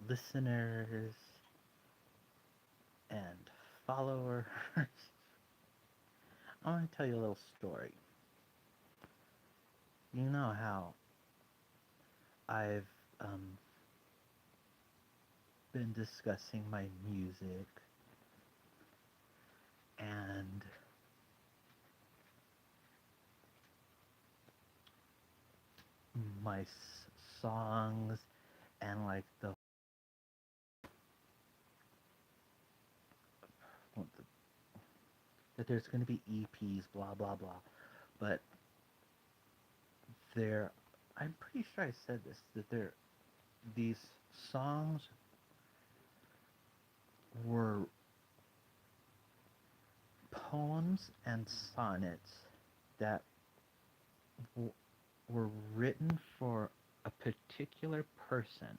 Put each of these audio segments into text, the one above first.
listeners and followers. I want to tell you a little story. You know how I've um, been discussing my music and my songs and like that there's going to be EPs, blah blah blah. But there, I'm pretty sure I said this that these songs were poems and sonnets that w- were written for a particular person,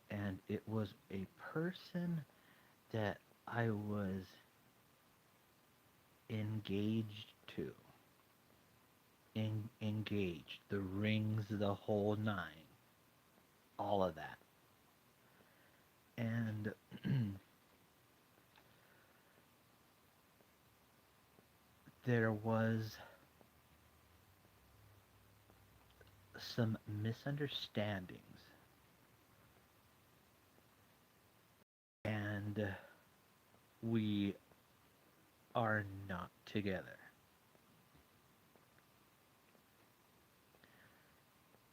and it was a person that I was engaged to. Engaged, the rings, the whole nine, all of that. And there was some misunderstandings, and we are not together.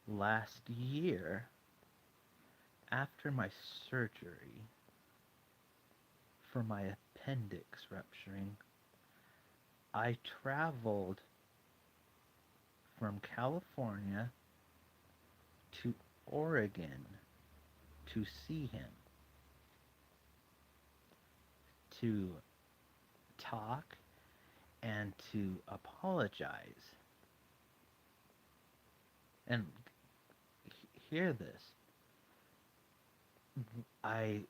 Last year, after my surgery for my appendix rupturing, I traveled from California to Oregon to see him, to talk, and to apologize. And hear this. I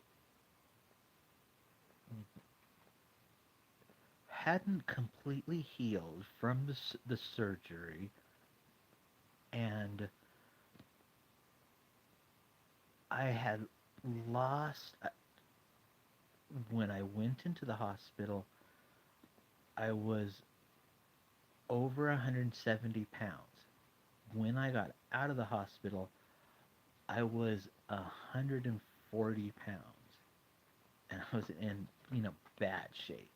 hadn't completely healed from the surgery, and I had lost. When I went into the hospital, I was over 170 pounds. When I got out of the hospital, I was 140 pounds, and I was in bad shape.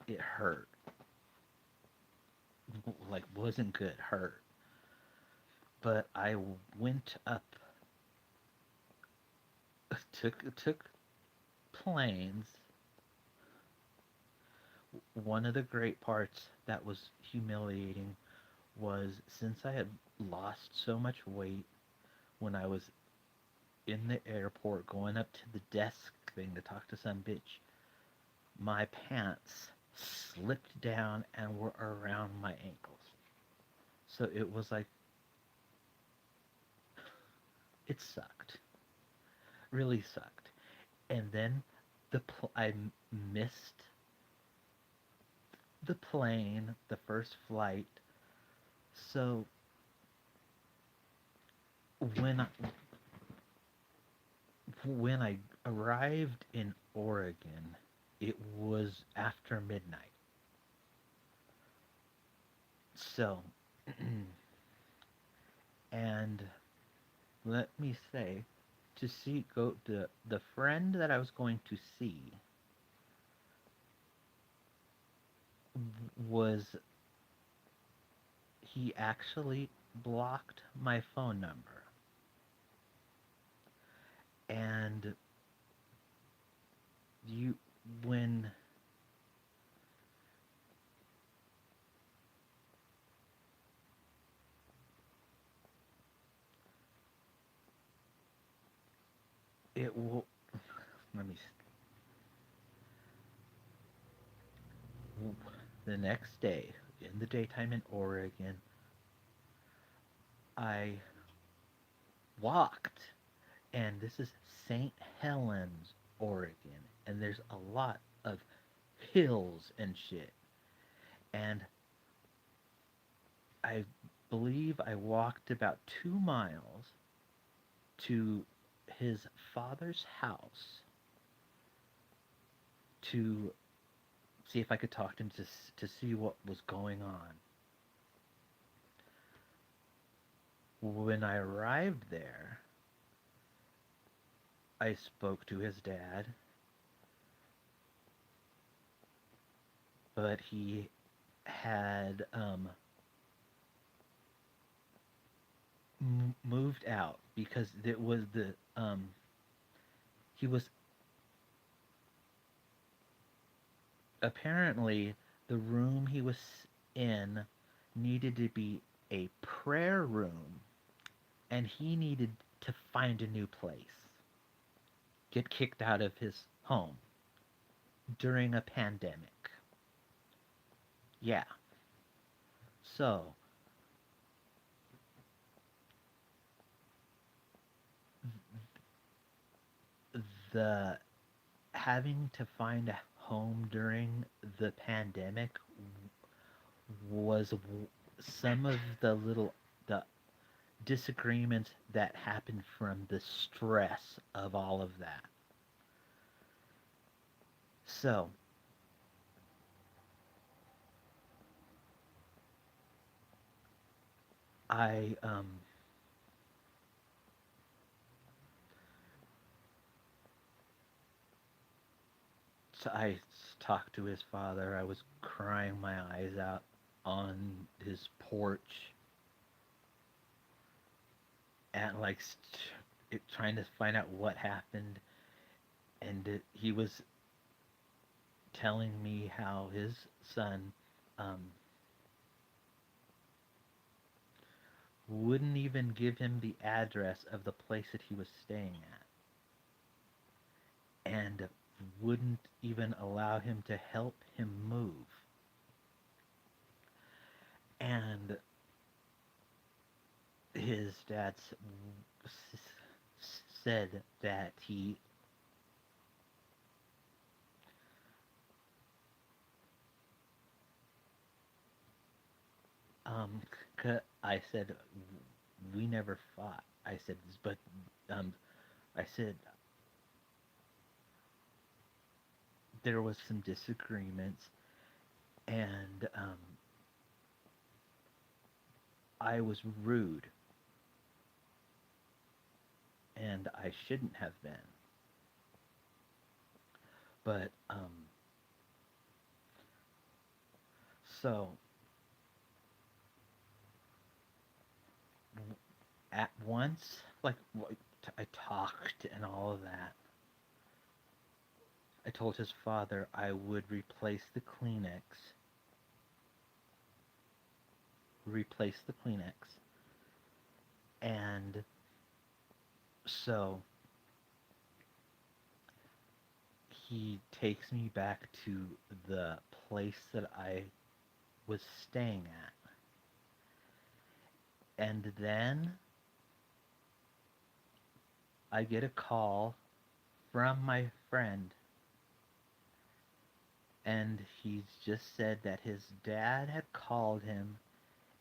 It hurt, like wasn't good, hurt. But I went up, took planes. One of the great parts that was humiliating was since I had lost so much weight when I was in the airport going up to the desk thing to talk to some bitch, my pants slipped down and were around my ankles. So it was like, it sucked. Really sucked. And then I missed the plane, the first flight. So when I, when I arrived in Oregon, it was after midnight. So, and let me say, to see go the friend that I was going to see was he actually blocked my phone number, and you when it will let me the next day in the daytime in Oregon, I walked, and this is St. Helens, Oregon, and there's a lot of hills and shit. And I believe I walked about 2 miles, to his father's house to see if I could talk to him to see what was going on. When I arrived there, I spoke to his dad, but he had moved out because it was the he was apparently the room he was in needed to be a prayer room, and he needed to find a new place, get kicked out of his home during a pandemic. Yeah. So, the having to find a home during the pandemic was some of the disagreements that happened from the stress of all of that. So, I so I talked to his father. I was crying my eyes out on his porch and like trying to find out what happened, and he was telling me how his son um, wouldn't even give him the address of the place that he was staying at, and wouldn't even allow him to help him move. And his dad said that he um I said we never fought. I said, but um I said there was some disagreements, and I was rude, and I shouldn't have been. But so at once, like I talked and all of that. I told his father I would replace the Kleenex, and so he takes me back to the place that I was staying at, and then I get a call from my friend, and he's just said that his dad had called him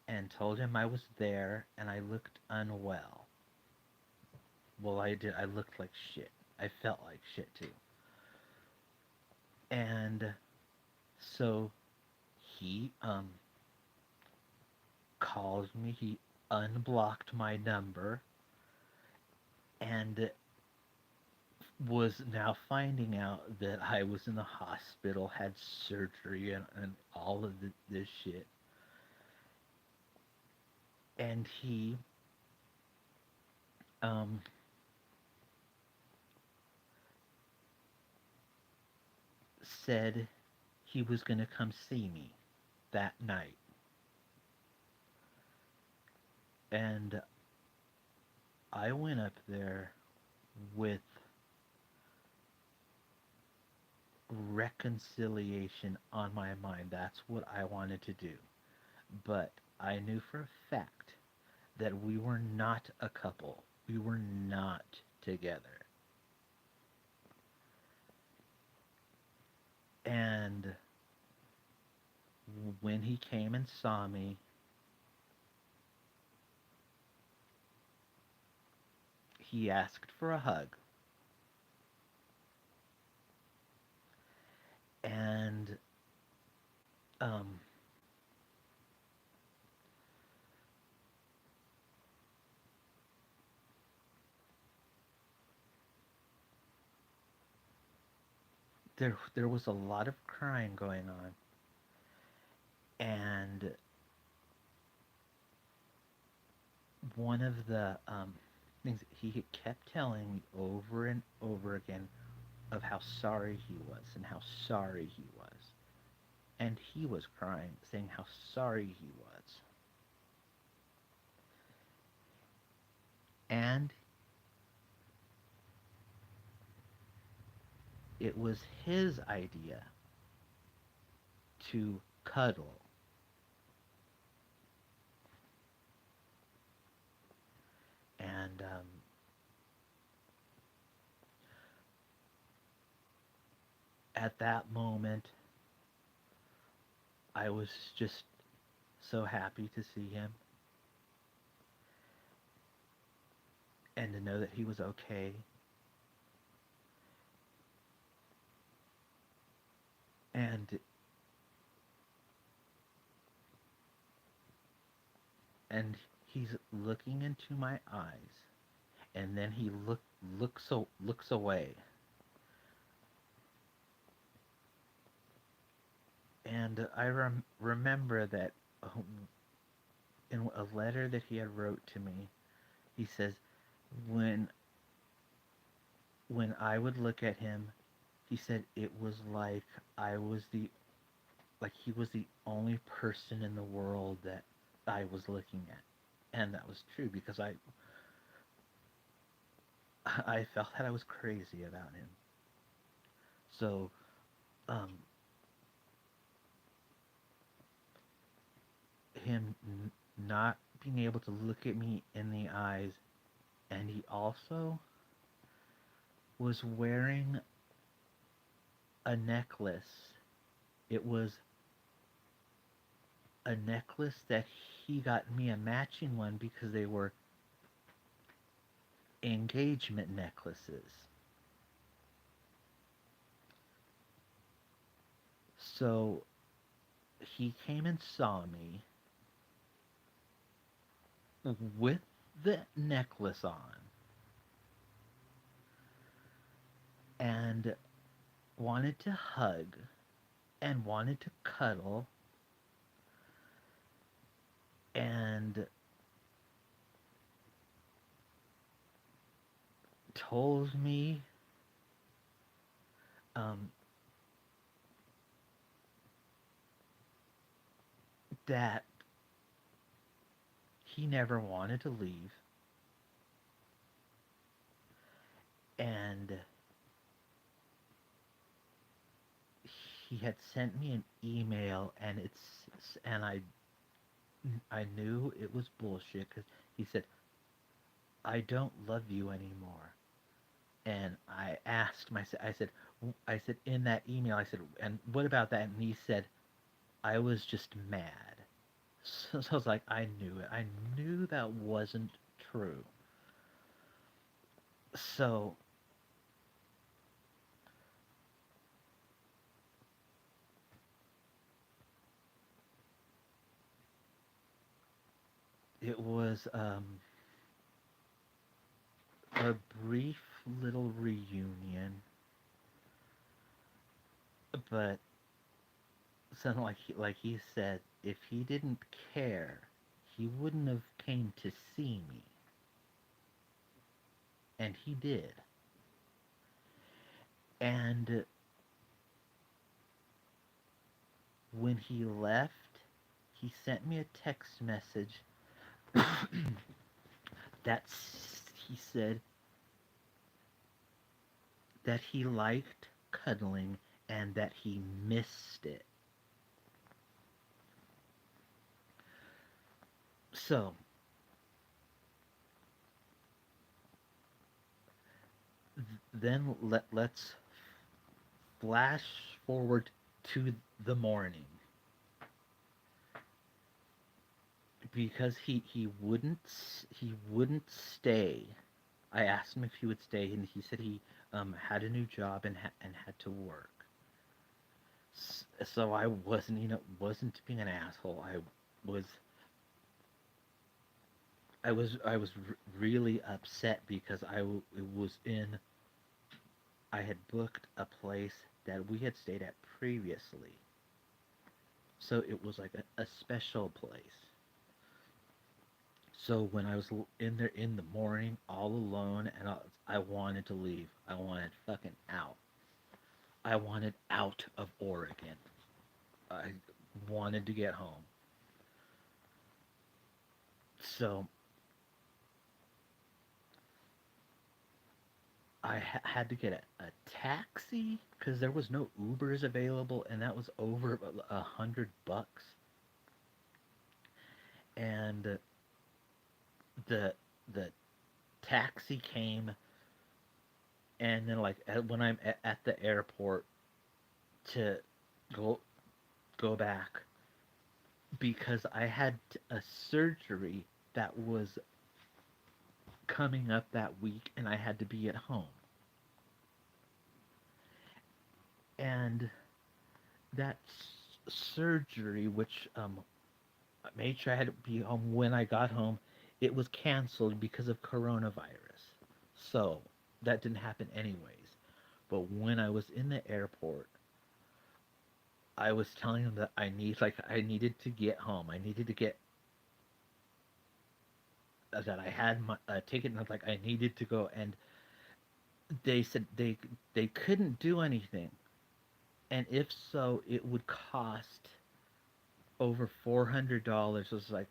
and told him I was there and I looked unwell. Well, I did. I looked like shit. I felt like shit too. And so he calls me. He unblocked my number and was now finding out that I was in the hospital, had surgery, and all of this shit. And he um, said he was going to come see me that night. And I went up there with reconciliation on my mind. That's what I wanted to do. But I knew for a fact that we were not a couple. We were not together. And when he came and saw me, he asked for a hug, and um, there was a lot of crying going on, and one of the things he kept telling me over and over again of how sorry he was and how sorry he was, and he was crying, saying how sorry he was, and it was his idea to cuddle, and at that moment, I was just so happy to see him and to know that he was okay. And and he's looking into my eyes, and then he looks away. And I remember that in a letter that he had wrote to me, he says when when I would look at him, he said it was like I was the like he was the only person in the world that I was looking at. And that was true because I felt that I was crazy about him. So um, him not being able to look at me in the eyes, and he also was wearing a necklace. It was a necklace that he got me a matching one because they were engagement necklaces. So he came and saw me with the necklace on and wanted to hug and wanted to cuddle and told me um, that he never wanted to leave, and he had sent me an email, and I knew it was bullshit because he said I don't love you anymore. And I asked myself, I said in that email, I said, and what about that? And he said, I was just mad. So I was like, I knew it. I knew that wasn't true. So it was a brief little reunion, but something like he said, if he didn't care, he wouldn't have came to see me, and he did. And when he left, he sent me a text message that he said that he liked cuddling and that he missed it. So then let's flash forward to the morning because he wouldn't stay I asked him if he would stay, and he said he had a new job and had to work. So I wasn't, wasn't being an asshole. Was I was really upset because it was in I had booked a place that we had stayed at previously, so it was like a special place. So when I was in there in the morning, all alone, and I wanted to leave. I wanted fucking out. I wanted out of Oregon. I wanted to get home. So I had to get a taxi because there was no Ubers available, and that was over $100. And the the taxi came, and then like when I'm at the airport to go go back because I had a surgery that was coming up that week, and I had to be at home. And that surgery, which I made sure I had to be home when I got home, it was canceled because of coronavirus. So that didn't happen anyways. But when I was in the airport, I was telling them that I needed to get home. I needed to get that I had my ticket, and I was like I needed to go, and they said they couldn't do anything, and if so, it would cost over $400. It was like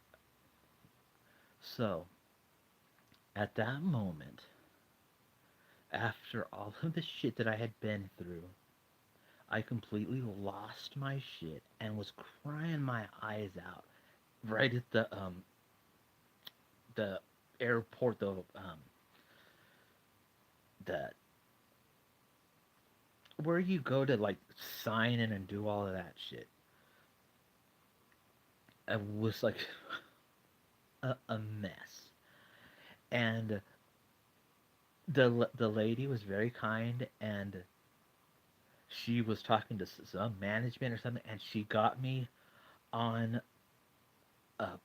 so. At that moment, after all of the shit that I had been through, I completely lost my shit and was crying my eyes out right at the airport, the where you go to like sign in and do all of that shit. I was like a mess, and the lady was very kind, and she was talking to some management or something, and she got me on a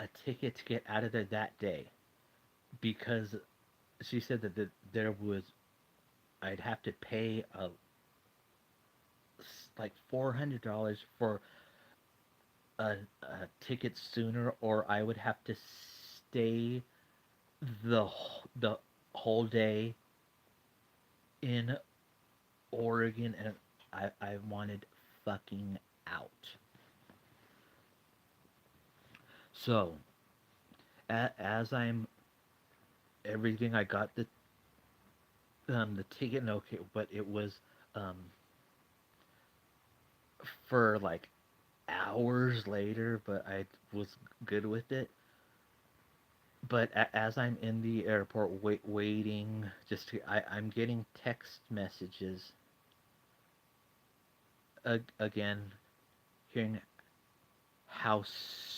a ticket to get out of there that day because she said that there was I'd have to pay like $400 for a ticket sooner, or I would have to stay the whole day in Oregon, and I wanted fucking out. So as I'm everything, I got the ticket, and okay, but it was um for like hours later, but I was good with it. But as I'm in the airport waiting, I'm getting text messages again, hearing how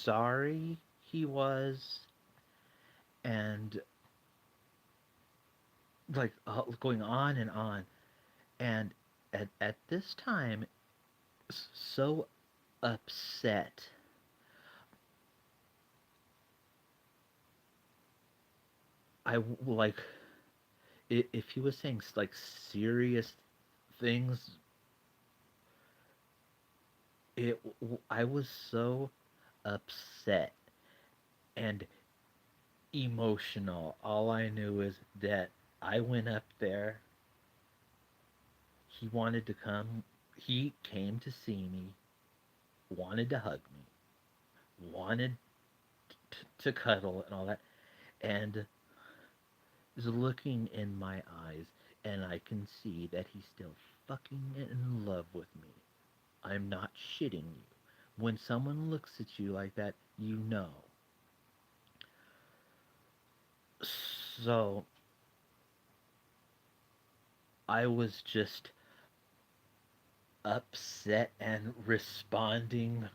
sorry he was, and like going on and on. And at this time, so upset. Like if he was saying like serious things, I was so upset and emotional. All I knew is that I went up there. He wanted to come. He came to see me, wanted to hug me, wanted to cuddle and all that, and is looking in my eyes, and I can see that he's still fucking in love with me. I'm not shitting you. When someone looks at you like that, you know. So I was just upset and responding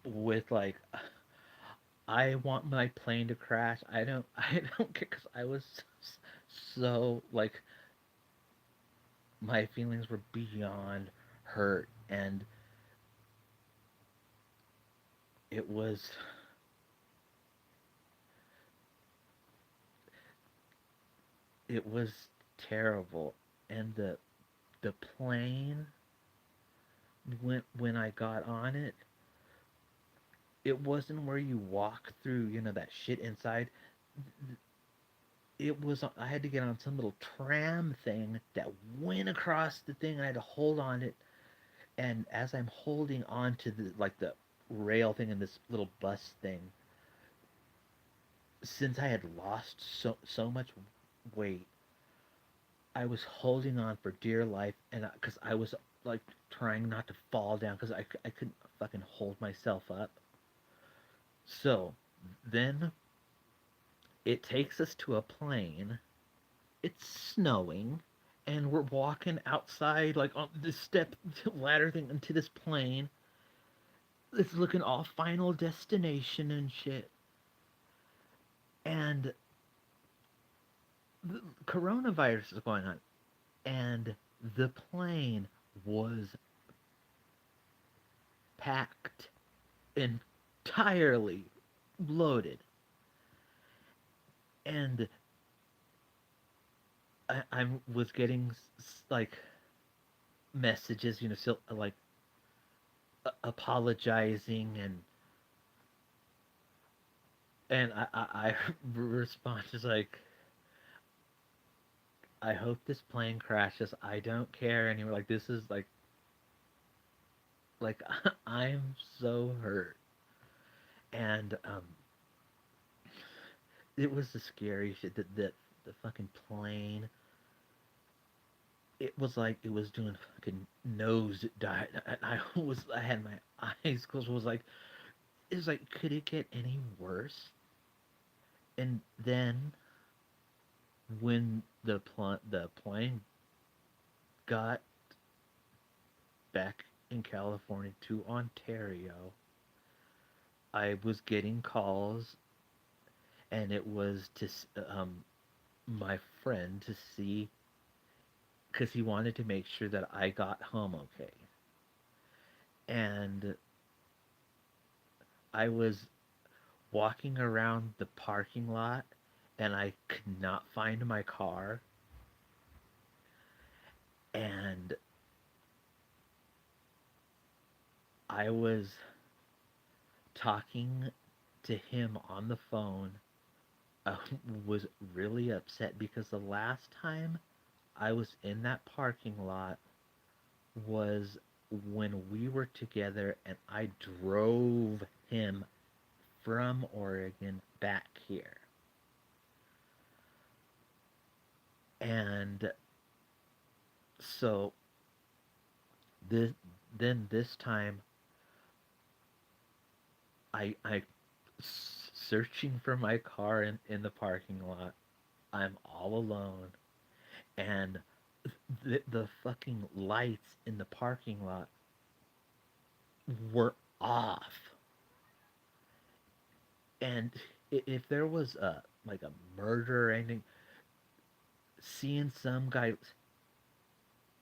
with like I want my plane to crash. I don't care because I was so like my feelings were beyond hurt, and it was it was terrible. And the plane, when I got on it, it wasn't where you walk through, that shit inside. It was, I had to get on some little tram thing that went across the thing, and I had to hold on it. And as I'm holding on to the rail thing in this little bus thing, since I had lost so much weight, I was holding on for dear life, and because I was like trying not to fall down because I couldn't fucking hold myself up. So then it takes us to a plane. It's snowing, and we're walking outside like on this step ladder thing into this plane. It's looking all Final Destination and shit. And the coronavirus is going on, and the plane was packed, entirely loaded. And I was getting like messages, still like apologizing, and I respond just like, I hope this plane crashes. I don't care anymore. Like this is like I'm so hurt, and it was the scary shit that the fucking plane. It was like it was doing fucking nose dive. I had my eyes closed. It was like, could it get any worse? And then when the plane got back in California to Ontario, I was getting calls, and it was to my friend to see, because he wanted to make sure that I got home okay. And I was walking around the parking lot, and I could not find my car. And I was talking to him on the phone. I was really upset because the last time I was in that parking lot was when we were together, and I drove him from Oregon back here. And so this then this time I searching for my car in the parking lot. I'm all alone, and the fucking lights in the parking lot were off. And if there was a murder or anything, seeing some guy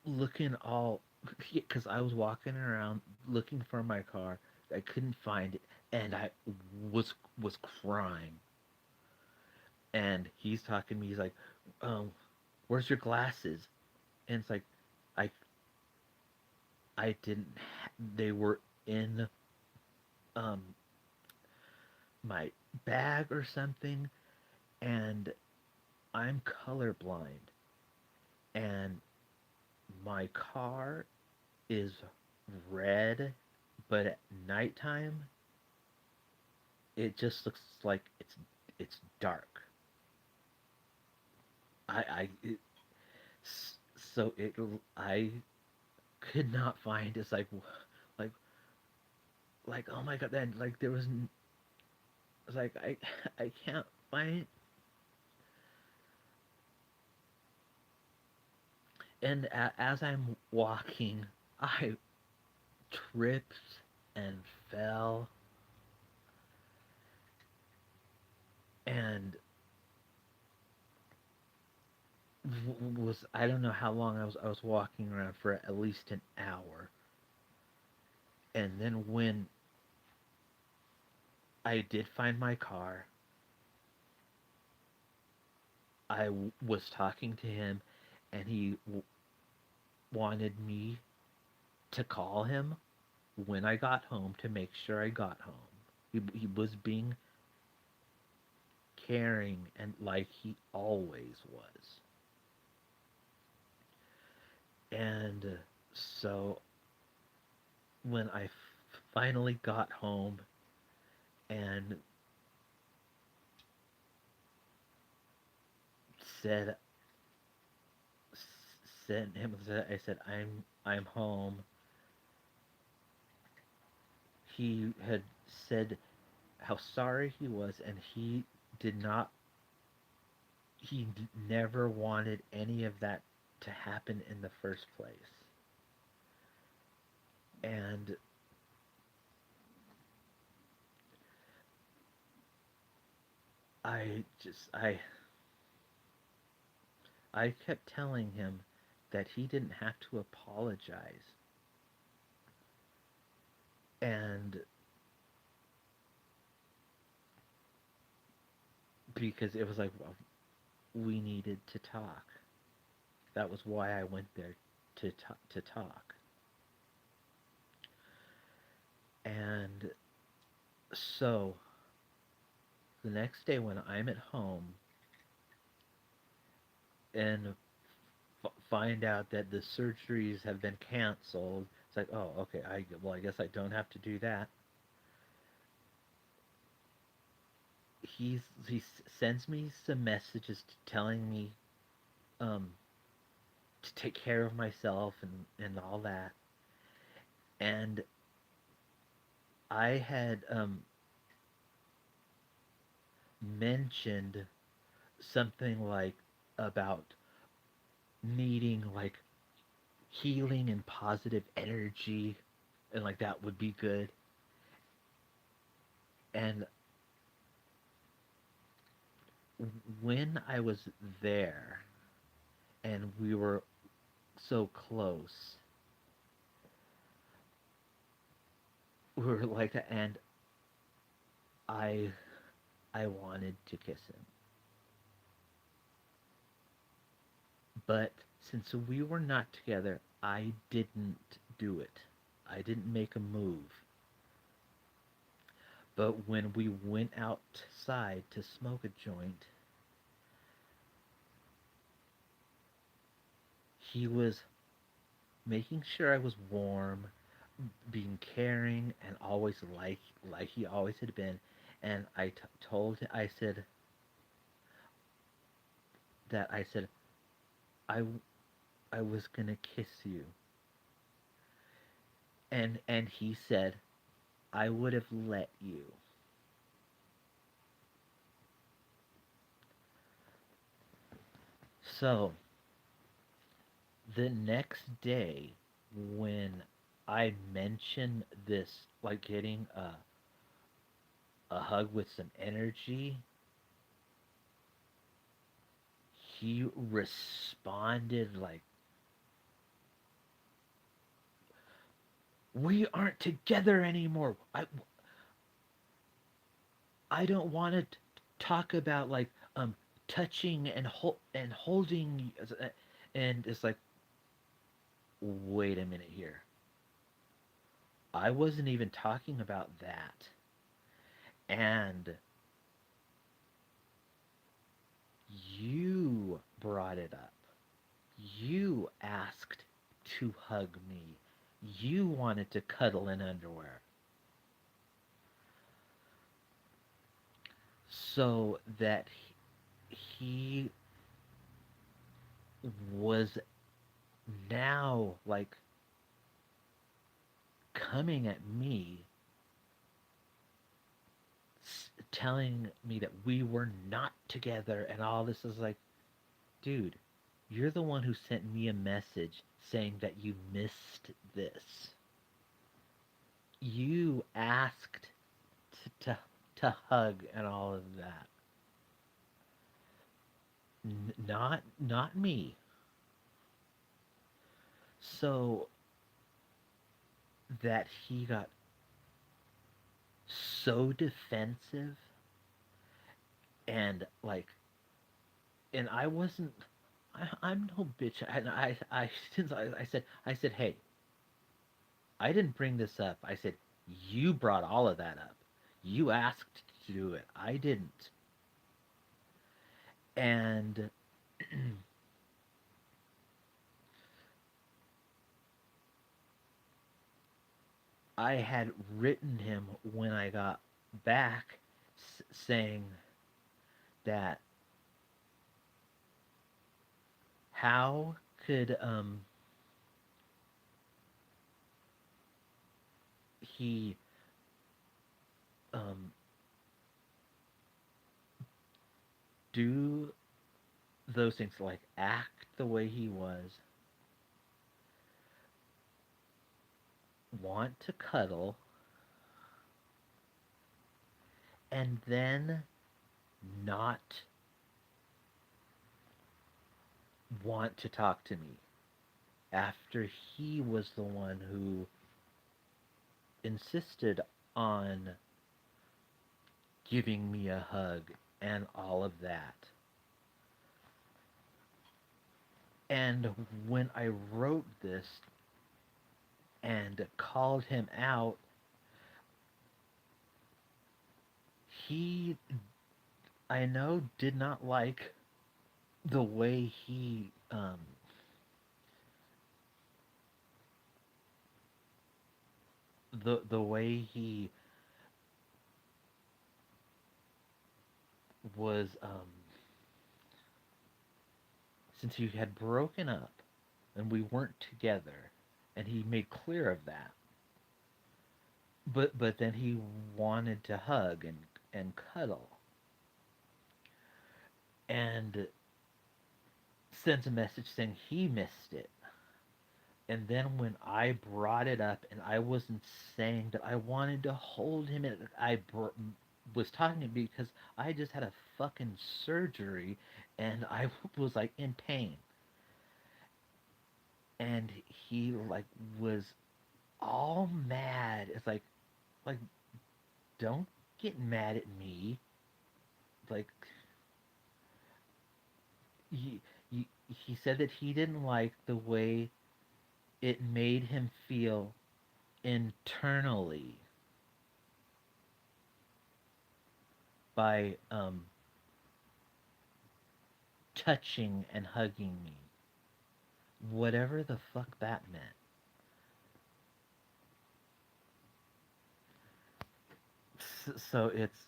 looking all, because I was walking around looking for my car, I couldn't find it, and I was crying. And he's talking to me. He's like, "Where's your glasses?" And it's like, I I didn't. They were in um my bag or something, and I'm colorblind, and my car is red, but at nighttime it just looks like it's dark. I it, so it I could not find. It's like oh my god, then like there was it's like I can't find. And as I'm walking, I tripped and fell, and was I don't know how long I was walking around for at least an hour, and then when I did find my car, was talking to him, and he wanted me to call him when I got home to make sure I got home. He was being caring and like he always was. And so when I finally got home and said sent him I said I'm home, he had said how sorry he was, and did not never wanted any of that to happen in the first place. And I just I kept telling him that he didn't have to apologize, and because it was like, well, we needed to talk. That was why I went there to talk. And so the next day when I'm at home and find out that the surgeries have been canceled, it's like, oh, okay, I guess I don't have to do that. He sends me some messages telling me um, to take care of myself and all that. And I had mentioned something like about needing like healing and positive energy, and like that would be good. And when I was there and we were so close, we were like, and I I wanted to kiss him, but since we were not together, I didn't do it. I didn't make a move. But when we went outside to smoke a joint, he was making sure I was warm, being caring, and always like he always had been. And told him, I said I I was gonna kiss you, and he said I would have let you. So the next day, when I mentioned this, like getting a hug with some energy, he responded like, "We aren't together anymore. I don't want to talk about like touching and holding." And it's like, wait a minute here. I wasn't even talking about that. And you brought it up. You asked to hug me. You wanted to cuddle in underwear. So that he was now like coming at me, telling me that we were not together and all this. Is like, dude, you're the one who sent me a message saying that you missed this. You asked to, to, to hug and all of that. not me. So that he got so defensive and like, and I wasn't. I'm no bitch. And since I said, hey, I didn't bring this up. I said, you brought all of that up. You asked to do it. I didn't. And I had written him when I got back saying that how could he um do those things, like act the way he was, want to cuddle, and then not want to talk to me after he was the one who insisted on giving me a hug and all of that. And when I wrote this and called him out, he, I know, did not like the way the way he was, since he had broken up and we weren't together, and he made clear of that. But then he wanted to hug and cuddle and sends a message saying he missed it. And then when I brought it up and I wasn't saying that I wanted to hold him, and was talking to him because I just had a fucking surgery and I was like in pain. And he like was all mad. It's like don't get mad at me. Like he, he said that he didn't like the way it made him feel internally by touching and hugging me. Whatever the fuck that meant. So it's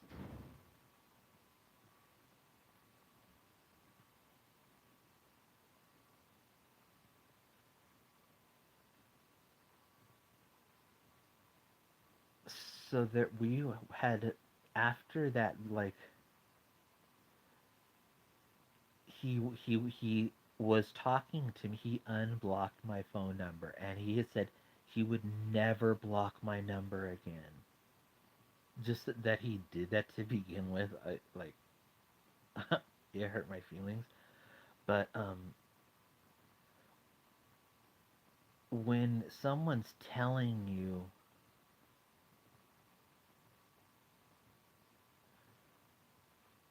so that we had, after that, like he was talking to me. He unblocked my phone number and he had said he would never block my number again. Just that he did that to begin with, I like it hurt my feelings. But when someone's telling you,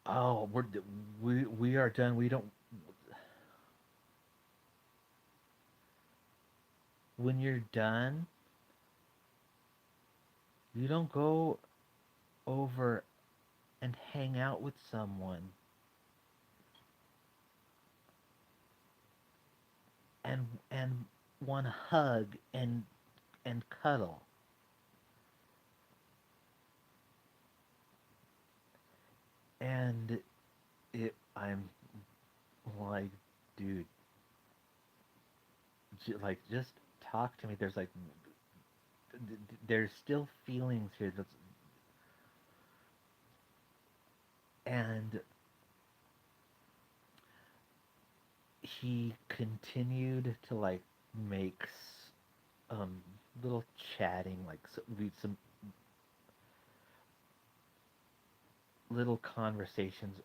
"Oh, we are done. We don't." When you're done, you don't go over and hang out with someone and want to hug and cuddle. And I'm like, dude, like just talk to me. There's like there's still feelings here. And he continued to like make um little chatting, like read some little conversations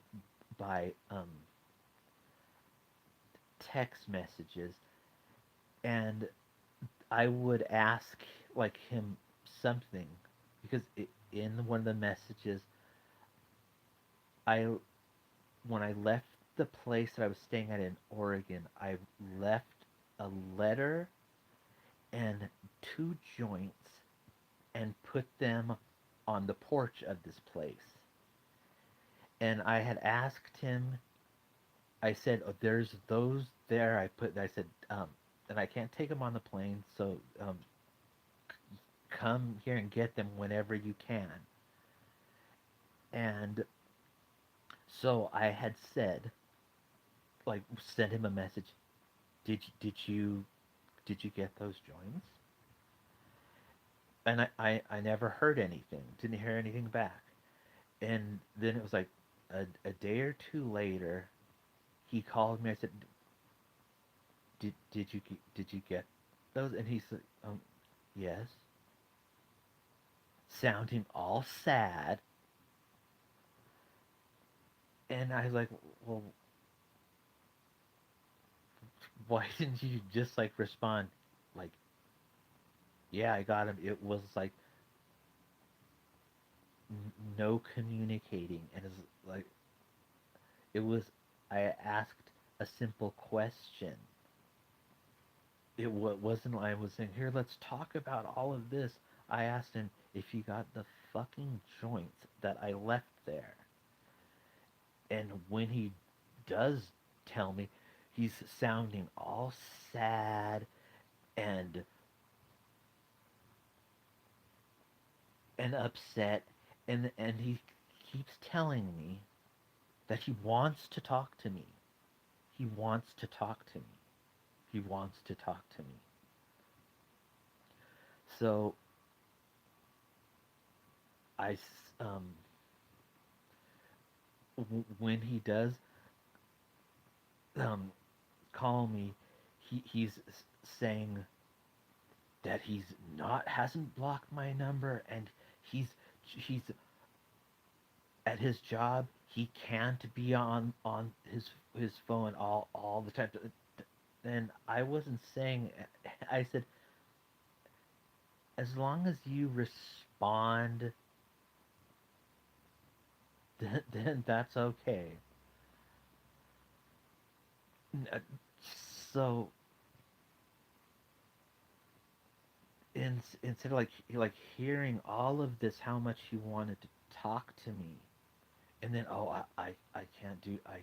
by text messages, and I would ask like him something because in one of the messages, I when I left the place that I was staying at in Oregon, I left a letter and two joints and put them on the porch of this place. And I had asked him, I said, oh, there's those there. I said, and I can't take them on the plane, so come here and get them whenever you can. And so I had said, like, sent him a message. Did you get those joints? And I never heard anything. Didn't hear anything back. And then it was like a day or two later, he called me. I said, did you get those? And he said, yes, sounding all sad. And I was like, well, why didn't you just like respond like, yeah, I got him? It was like no communicating, and it's like it was. I asked a simple question. Wasn't. I was saying, here, let's talk about all of this. I asked him if he got the fucking joints that I left there, and when he does tell me, he's sounding all sad and upset, and he keeps telling me that he wants to talk to me. He wants to talk to me. He wants to talk to me. So I, when he does um, call me, he's saying that he's not hasn't blocked my number, and he's at his job. He can't be on his phone all the time. And I wasn't saying. I said, as long as you respond, then that's okay. Uh, So instead of like hearing all of this, how much he wanted to talk to me, and then oh I can't do I.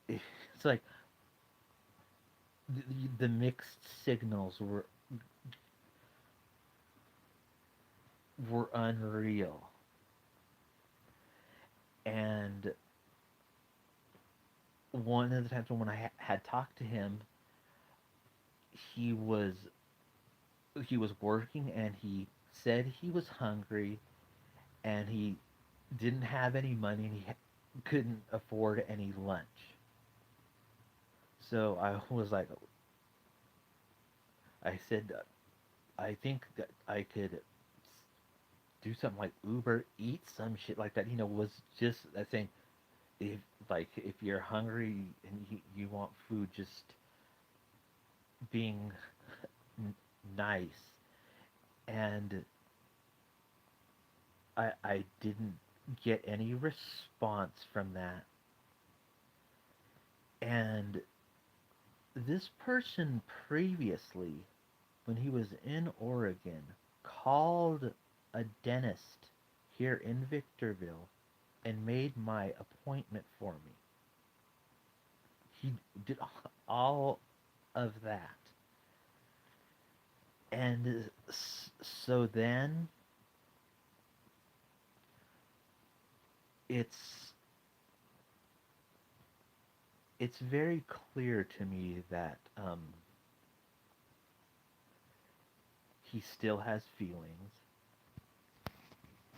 It's like the mixed signals were unreal, and one of the times when I had talked to him, he was he was working and he said he was hungry and he didn't have any money and he couldn't afford any lunch. So I was like, I said, I think that I could do something like Uber Eats, some shit like that. Was just that saying, if if you're hungry and you want food, just being n- nice. And I didn't get any response from that. And this person previously, when he was in Oregon, called a dentist here in Victorville and made my appointment for me. He did all of that. And so then it's it's very clear to me that he still has feelings,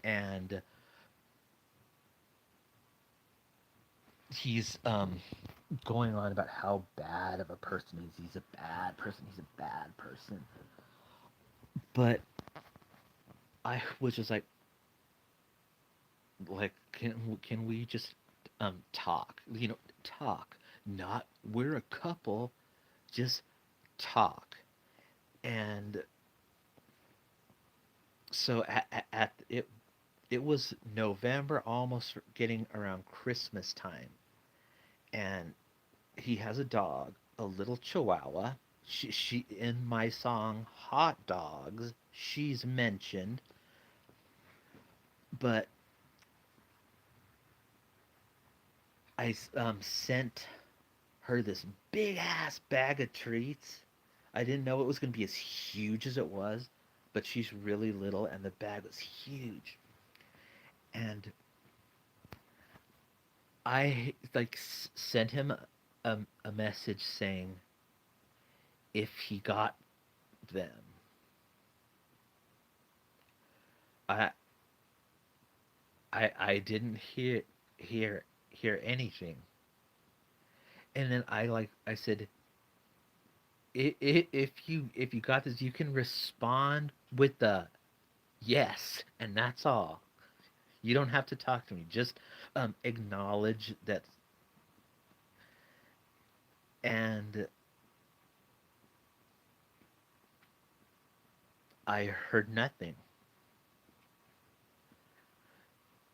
and he's going on about how bad of a person he is. He's a bad person. He's a bad person. But I was just like, can we just talk. Talk. Not we're a couple, just talk. And so at it was November, almost getting around Christmas time, and he has a dog, a little Chihuahua. She in my song "Hot Dogs," she's mentioned, but I sent her this big ass bag of treats. I didn't know it was going to be as huge as it was, but she's really little, and the bag was huge. And I like sent him a message saying if he got them. I I didn't hear anything. And then I said, if you got this, you can respond with the yes, and that's all. You don't have to talk to me. Just acknowledge that. And I heard nothing.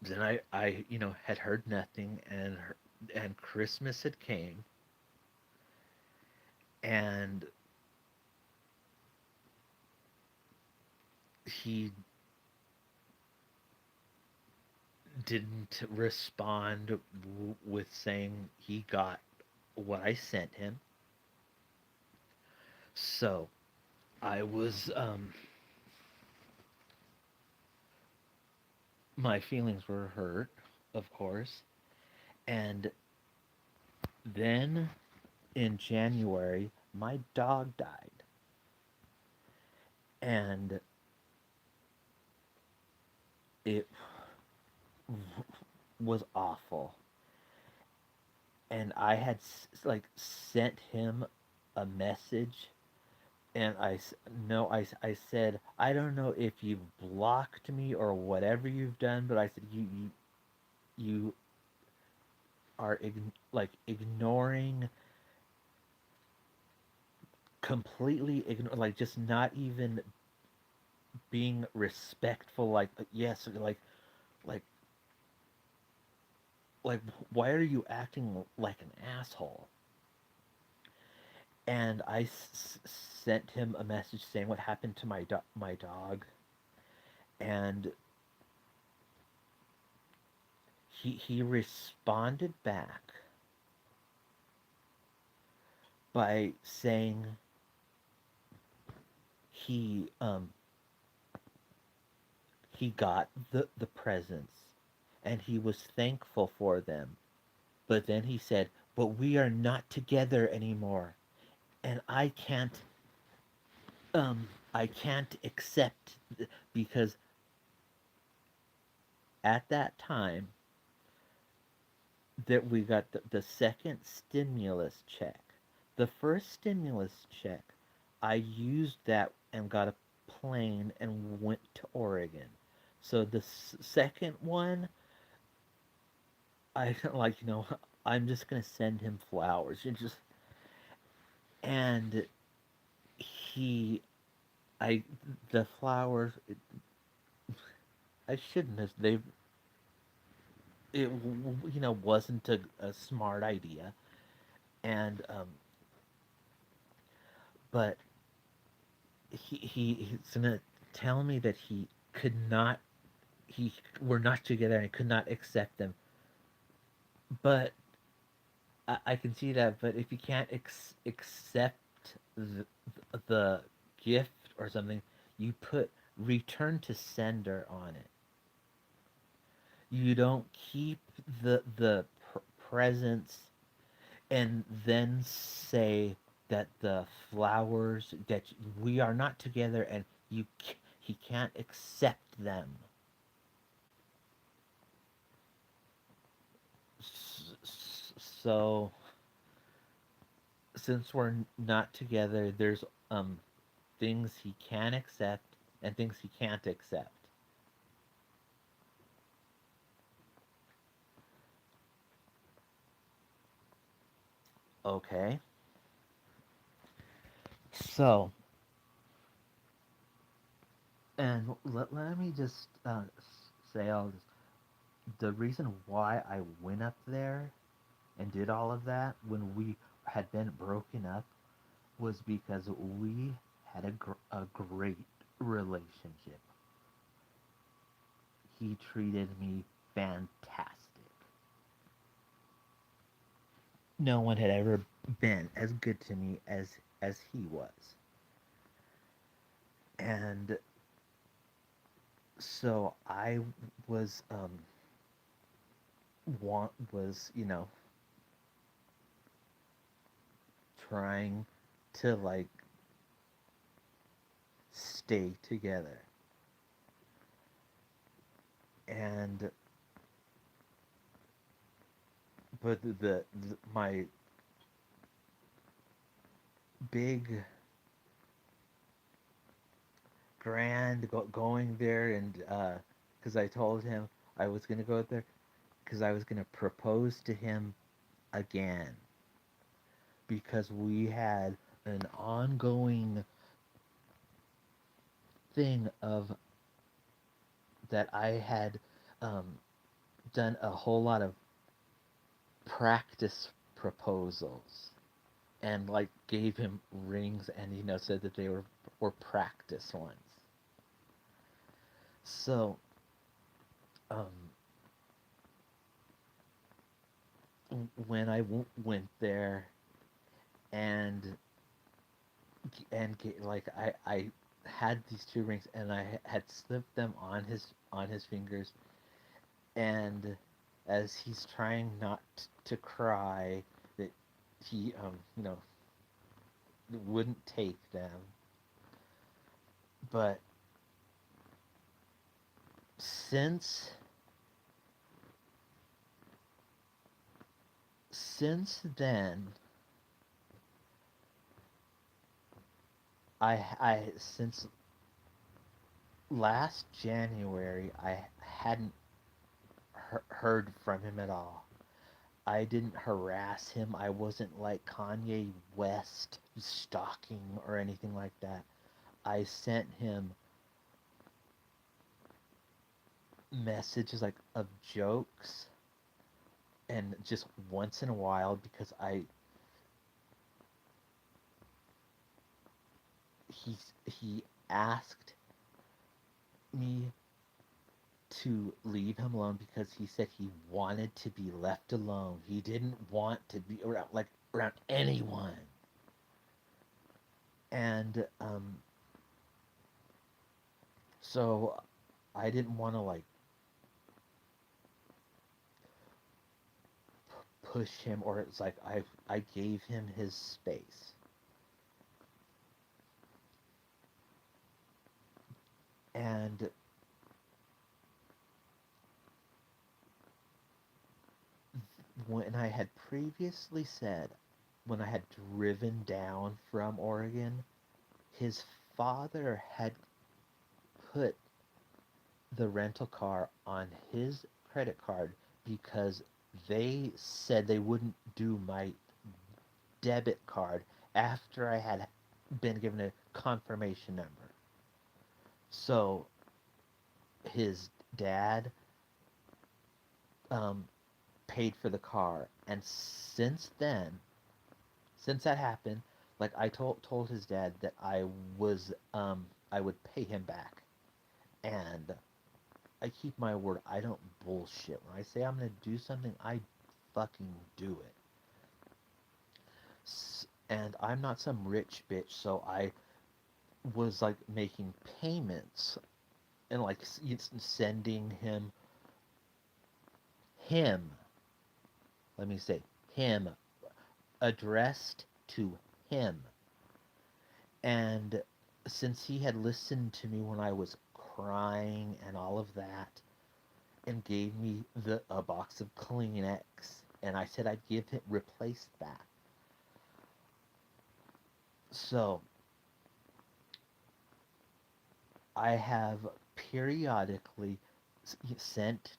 Then I had heard nothing, and Christmas had came, and he didn't respond with saying he got what I sent him. So I was my feelings were hurt, of course, and then in January my dog died, and it was awful. And I had like sent him a message, and no, I said, I don't know if you've blocked me or whatever you've done, but I said you are like ignoring, completely ignore, like just not even being respectful, like yes, like like why are you acting like an asshole? And I sent him a message saying what happened to my dog, and he responded back by saying he he got the presents, and he was thankful for them. But then he said, "But we are not together anymore, and I can't accept because at that time that we got the second stimulus check. The first stimulus check, I used that and got a plane and went to Oregon. So the second one, I like, I'm just gonna send him flowers. And he, I, the flowers, I shouldn't have. It, wasn't a smart idea. And but he's gonna tell me that he could not he we're not together and I could not accept them. But I can see that. But if you can't accept the gift or something, you put return to sender on it. You don't keep the presents and then say that the flowers that we are not together and he can't accept them. So since we're not together, there's things he can accept and things he can't accept. Okay. So, and let me just say all this. The reason why I went up there and did all of that when we had been broken up was because we had a great relationship. He treated me fantastic. No one had ever been as good to me as he was. And so I was was, trying to like stay together. And but my big going there, and because I told him I was gonna go there because I was gonna propose to him again because we had an ongoing thing of that I had um, done a whole lot of practice proposals and like gave him rings and said that they were practice ones. So um, when went there and like I had these two rings and I had slipped them on his fingers, and as he's trying not to cry that he wouldn't take them, but since then I since last January I hadn't heard from him at all. I didn't harass him. I wasn't like Kanye West stalking or anything like that. I sent him messages like of jokes and just once in a while because he asked me to leave him alone because he said he wanted to be left alone. He didn't want to be around anyone. And so I didn't want to like push him, or it's like I gave him his space. And when I had previously said, when I had driven down from Oregon, his father had put the rental car on his credit card because they said they wouldn't do my debit card after I had been given a confirmation number. So his dad um, paid for the car, and since that happened, like I told his dad that I would pay him back, and I keep my word. I don't bullshit. When I say I'm gonna do something, I fucking do it. And I'm not some rich bitch, so I was like making payments and like sending him. Let me say him, addressed to him. And since he had listened to me when I was crying and all of that, and gave me a box of Kleenex, and I said I'd give it replace that. So I have periodically sent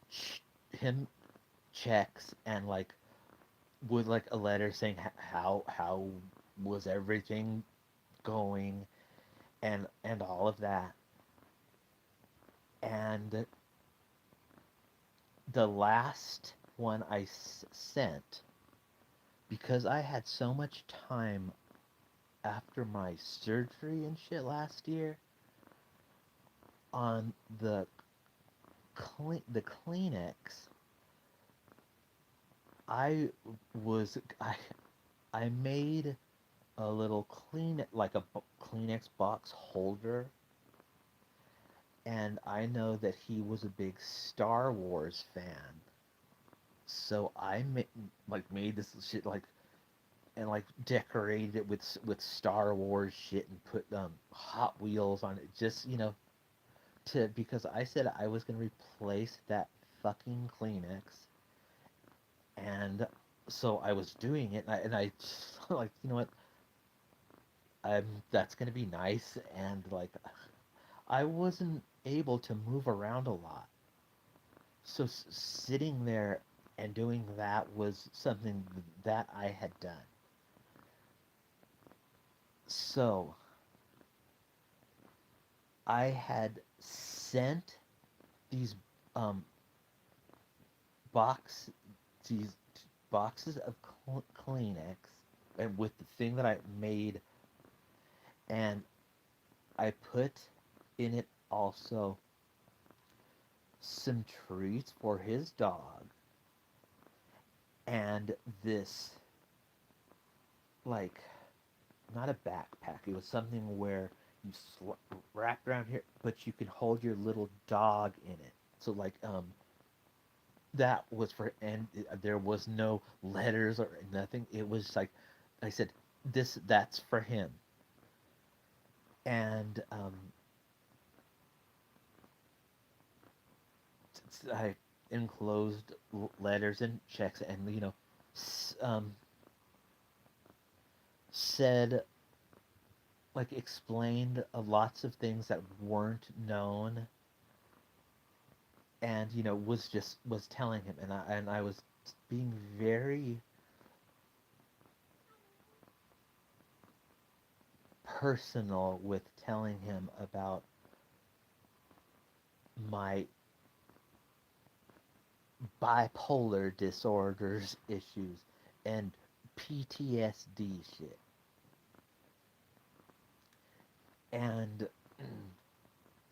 him checks and like with like a letter saying how was everything going and all of that. And the last one sent, because I had so much time after my surgery and shit last year on the Kleenex, I I made a little Kleenex box holder, and I know that he was a big Star Wars fan, so made this shit and like decorated it with Star Wars shit and put Hot Wheels on it, just to because I said I was gonna replace that fucking Kleenex, and so I was doing it, and I like, you know what, I'm that's gonna be nice, and like I wasn't able to move around a lot, so sitting there and doing that was something that I had done. So I had sent these um box these boxes of Kleenex, and with the thing that I made, and I put in it also some treats for his dog, and this, like, not a backpack. It was something where you wrap around here, but you can hold your little dog in it. So like that was for, and there was no letters or nothing. It was like I said, that's for him, and I enclosed letters and checks, and said, like, explained lots of things that weren't known, and was telling him, and I was being very personal with telling him about my bipolar disorders issues and PTSD shit. And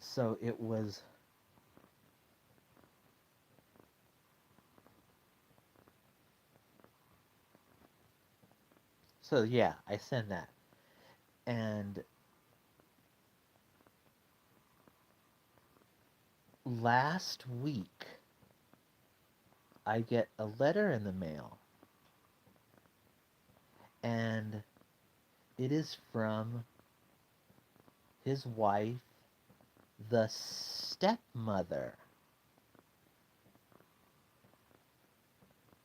so it was, so yeah, I send that. And last week, I get a letter in the mail, and it is from his wife, the stepmother.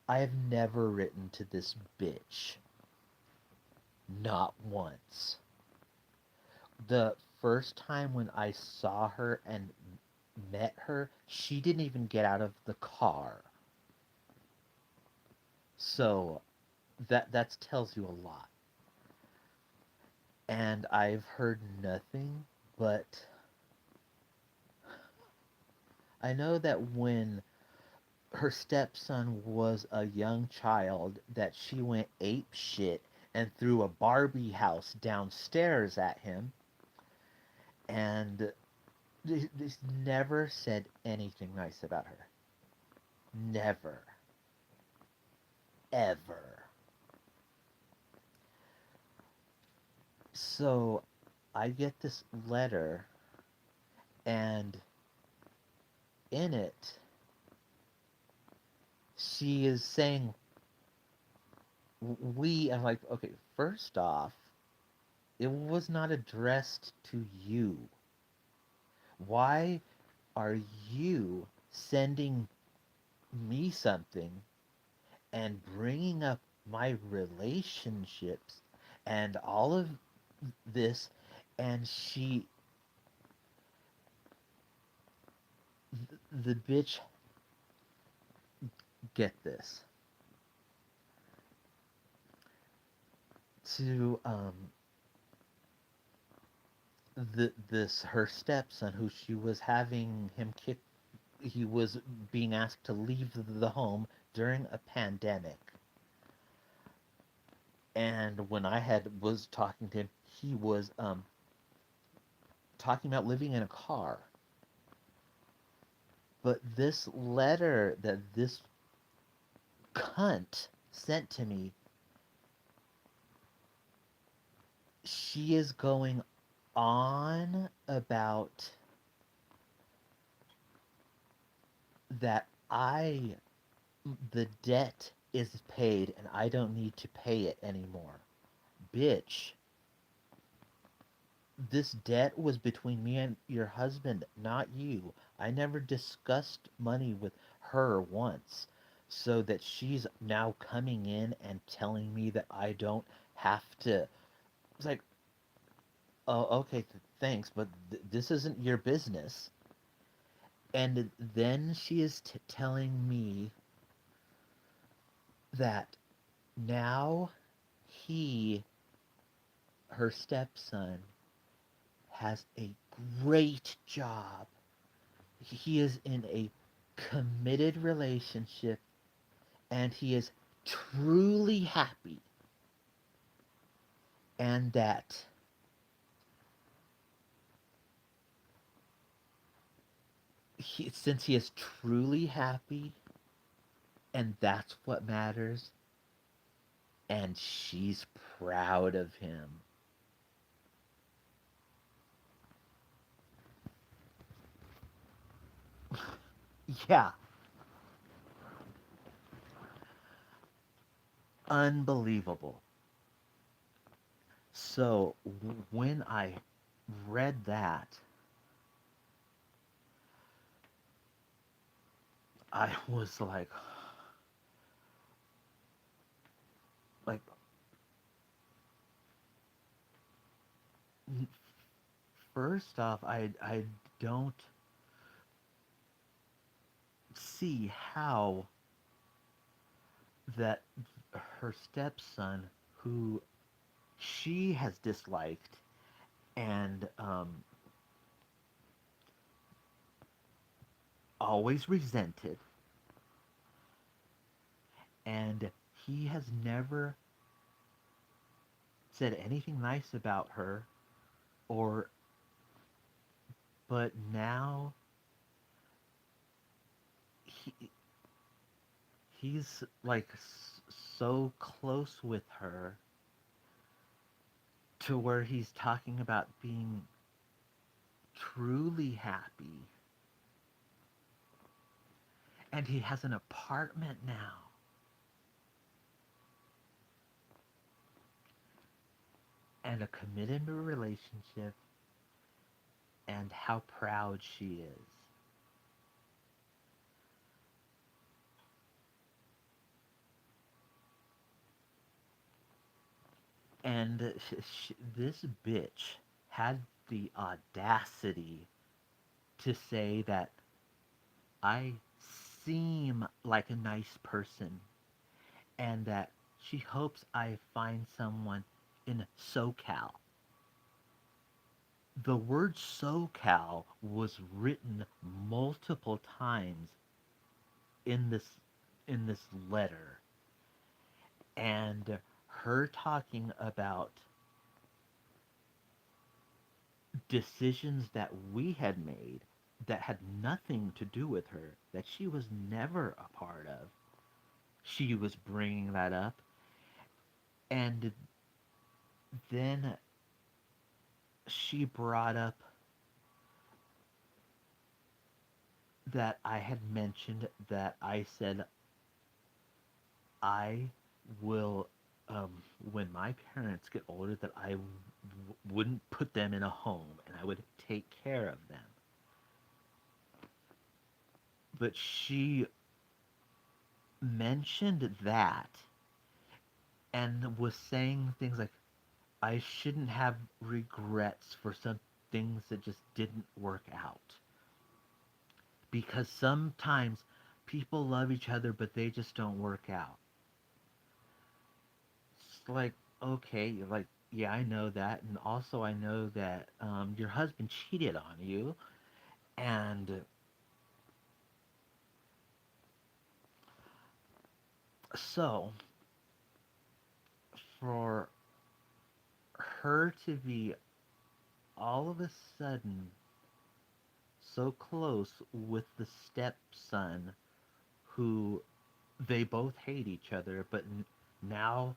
I have never written to this bitch. Not once. The first time when I saw her and met her, she didn't even get out of the car. So that tells you a lot. And I've heard nothing, but I know that when her stepson was a young child, that she went ape shit and threw a Barbie house downstairs at him, and just never said anything nice about her. Never. Ever. So I get this letter, and in it, she is saying, I'm like, okay, first off, it was not addressed to you. Why are you sending me something and bringing up my relationships and all of this? And the bitch, get this, to this her stepson, who she was having him kick. He was being asked to leave the home during a pandemic, and when I had was talking to him, he was talking about living in a car. But this letter that this cunt sent to me, she is going on about that the debt is paid and I don't need to pay it anymore. Bitch, this debt was between me and your husband, not you. I never discussed money with her once. So that she's now coming in and telling me that I don't have to. It's like, oh, okay, thanks, but this isn't your business. And then she is telling me that now he, her stepson, has a great job. He is in a committed relationship and he is truly happy. And that since he is truly happy and that's what matters, and she's proud of him. Yeah, unbelievable. So when I read that, I was like first off, I don't see how that her stepson, who she has disliked and always resented, and he has never said anything nice about her, or but now he he's like so close with her to where he's talking about being truly happy, and he has an apartment now and a committed relationship, and how proud she is. And this bitch had the audacity to say that I seem like a nice person and that she hopes I find someone in SoCal. The word SoCal was written multiple times in this letter, and her talking about decisions that we had made that had nothing to do with her, that she was never a part of. She was bringing that up, and then she brought up that I had mentioned that I said I will, when my parents get older, that I wouldn't put them in a home and I would take care of them. But she mentioned that and was saying things like, I shouldn't have regrets for some things that just didn't work out. Because sometimes people love each other, but they just don't work out. It's like, okay, you're like, yeah, I know that, and also I know that your husband cheated on you, and so for her to be all of a sudden so close with the stepson who they both hate each other, but now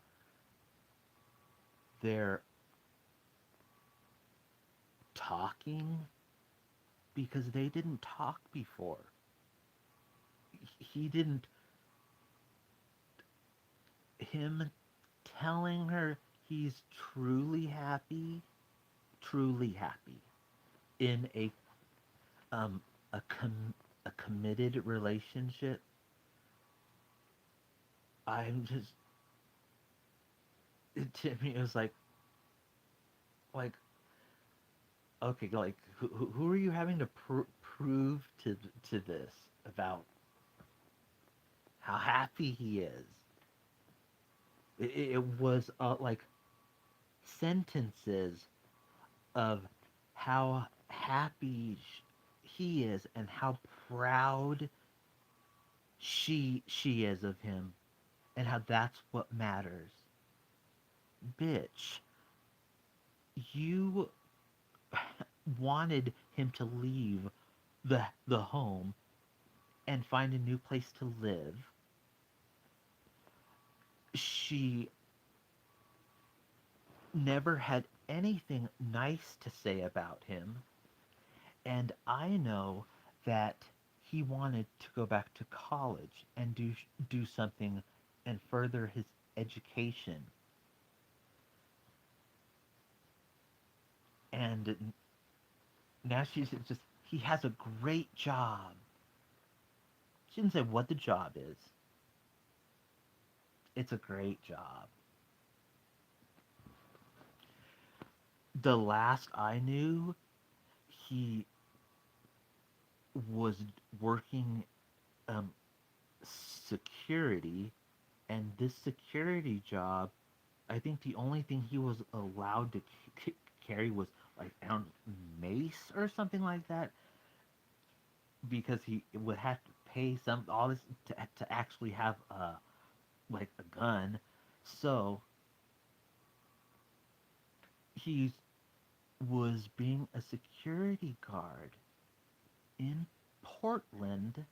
they're talking because they didn't talk before. He didn't, him telling her he's truly happy in um a a committed relationship. I'm just, to me it was like okay, like who are you having to prove to this about how happy he is? It was like sentences of how happy he is and how proud she is of him and how that's what matters. Bitch, you wanted him to leave the home and find a new place to live. She never had anything nice to say about him, and I know that he wanted to go back to college and do something and further his education. And now she's just, he has a great job. She didn't say what the job is. It's a great job. The last I knew, he was working um, security, and this security job, I think the only thing he was allowed to carry was like I don't mace or something like that, because he would have to pay some all this to actually have like a gun. So he was being a security guard in Portland,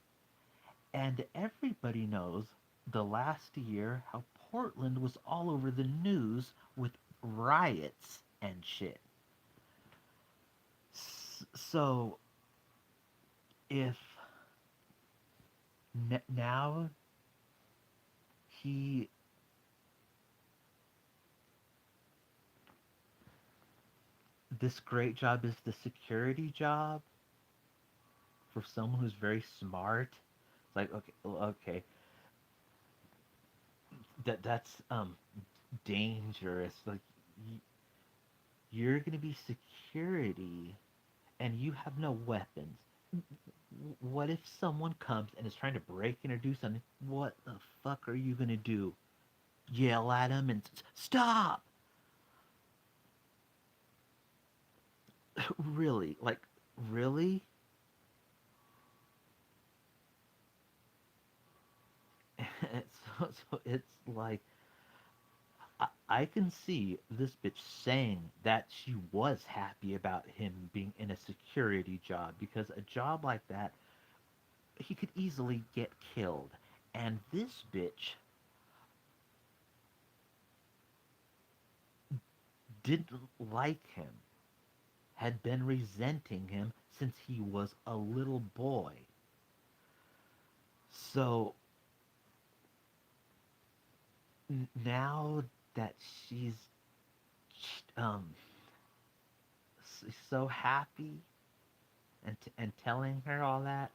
and everybody knows the last year how Portland was all over the news with riots and shit. So if now he this great job is the security job for someone who's very smart, it's like okay, that's dangerous. Like you're gonna be security and you have no weapons. What if someone comes and is trying to break in or do something? What the fuck are you gonna do? Yell at him and stop? Really? Like, really? It's like I can see this bitch saying that she was happy about him being in a security job, because a job like that, he could easily get killed. And this bitch didn't like him, had been resenting him since he was a little boy. So now that she's um, so happy and telling her all that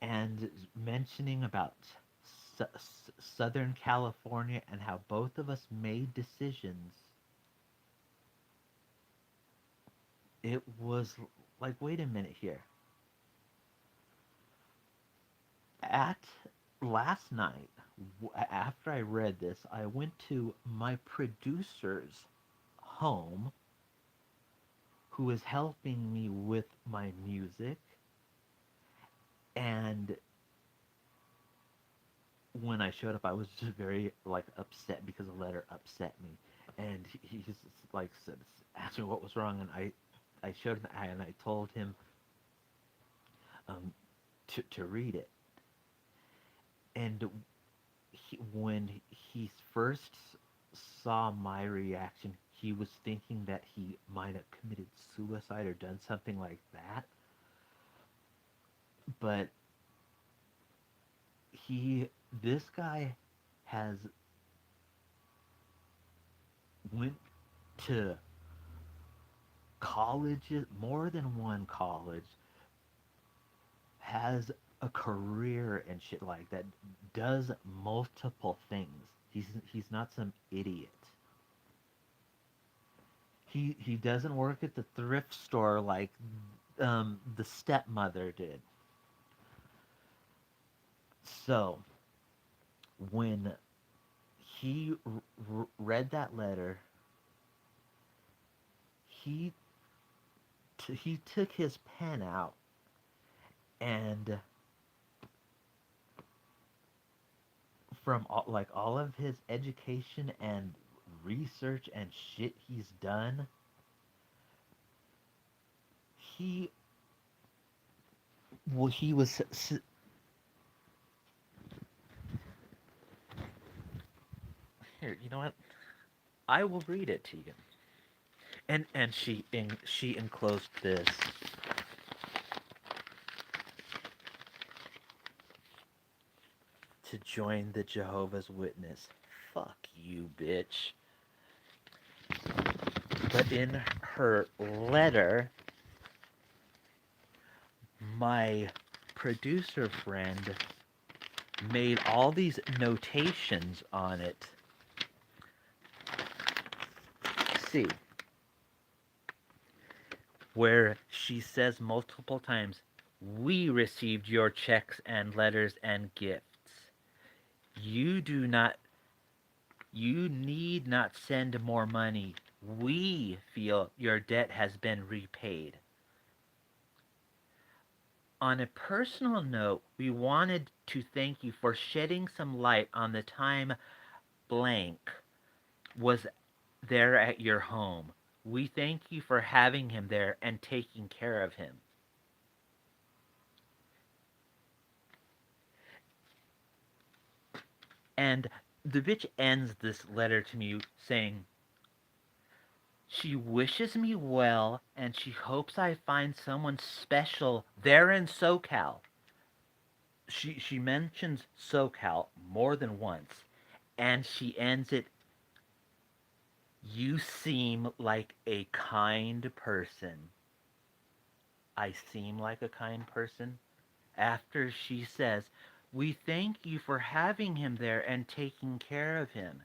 and mentioning about Southern California and how both of us made decisions, it was like, wait a minute here. At last night, After I read this, I went to my producer's home, who is helping me with my music. And when I showed up, I was just very like upset because the letter upset me. And he just like said, asked me what was wrong, and I showed him and I told him um, to read it. And when he first saw my reaction, he was thinking that he might have committed suicide or done something like that. But this guy has went to colleges, more than one college, has a career and shit like that, does multiple things. He's not some idiot. He doesn't work at the thrift store like the stepmother did. So when he read that letter, he he took his pen out and from all of his education and research and shit he's done, he he was here. You know what? I will read it to you. And she enclosed this to join the Jehovah's Witness. Fuck you, bitch. But in her letter, my producer friend made all these notations on it. See, where she says multiple times, "We received your checks and letters and gifts. You do not, you need not send more money. We feel your debt has been repaid." On a personal note, we wanted to thank you for shedding some light on the time blank was there at your home. We thank you for having him there and taking care of him. And the bitch ends this letter to me saying, she wishes me well and she hopes I find someone special there in SoCal. She mentions SoCal more than once, and she ends it, "You seem like a kind person." I seem like a kind person? After she says, "We thank you for having him there and taking care of him."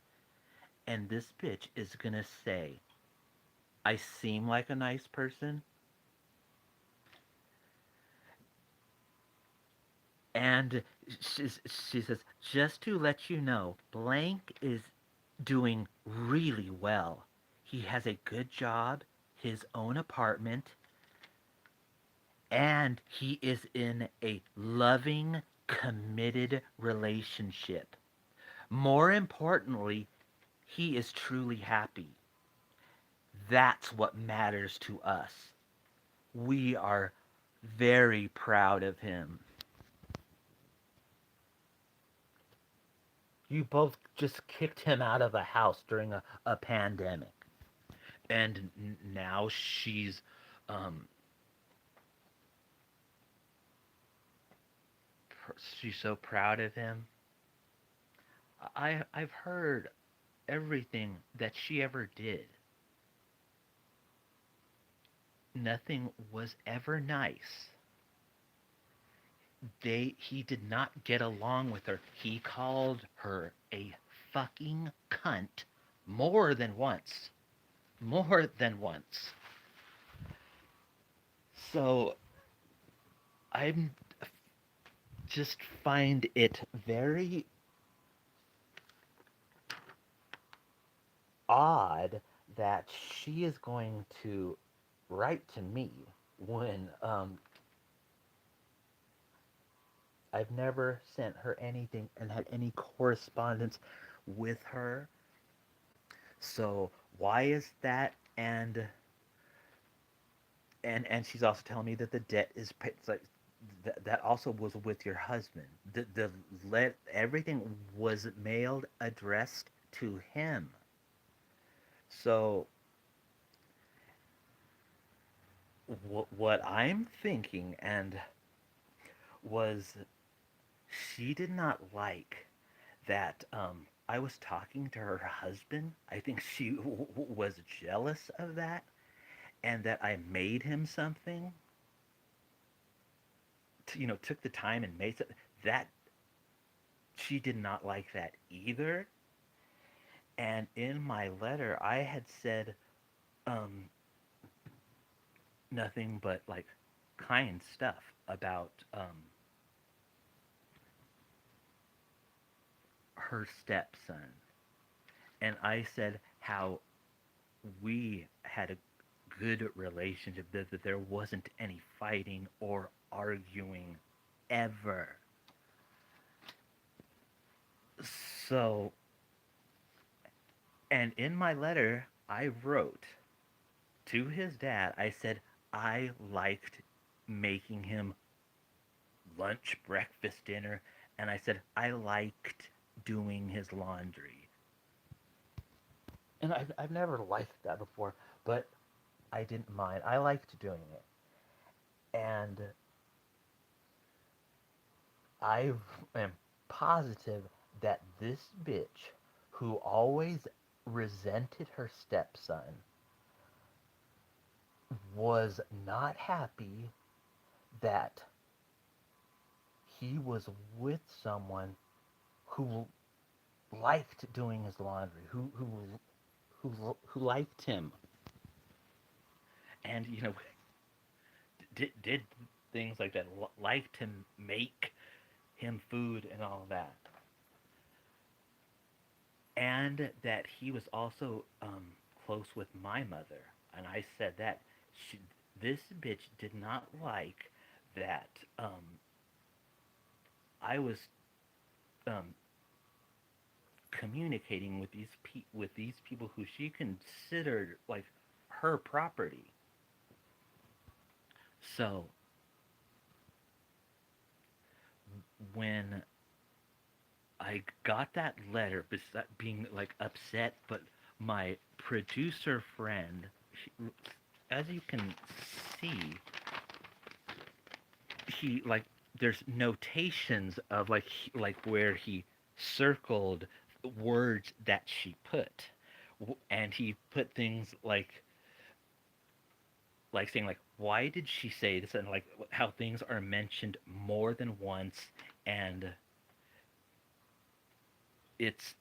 And this bitch is gonna say, "I seem like a nice person?" And she says, "Just to let you know, blank is doing really well. He has a good job, his own apartment, and he is in a loving, committed relationship. More importantly, he is truly happy. That's what matters to us. We are very proud of him." You both just kicked him out of a house during a pandemic. And now um, she's so proud of him. I've heard everything that she ever did. Nothing was ever nice. He did not get along with her. He called her a fucking cunt more than once. More than once. So I'm just find it very odd that she is going to write to me when I've never sent her anything and had any correspondence with her. So why is that? And she's also telling me that the debt is it's like that also was with your husband. The let everything was mailed addressed to him. So what I'm thinking and was she did not like that I was talking to her husband. I think she was jealous of that and that I made him something. Took the time and made that. She did not like that either. And in my letter, I had said um, nothing but like kind stuff about her stepson. And I said how we had a good relationship, that there wasn't any fighting or arguing ever. So, and in my letter, I wrote to his dad, I said I liked making him lunch, breakfast, dinner, and I said I liked doing his laundry. And I've never liked that before, but I didn't mind. I liked doing it. And I am positive that this bitch, who always resented her stepson, was not happy that he was with someone who liked doing his laundry, who liked him, and did things like that, liked to make him food and all of that, and that he was also close with my mother. And I said that this bitch did not like that I was um, communicating with these people who she considered like her property. So when I got that letter, being like upset, but my producer friend, as you can see, he like there's notations of like where he circled words that she put, and he put things like saying like why did she say this, and like how things are mentioned more than once, and it's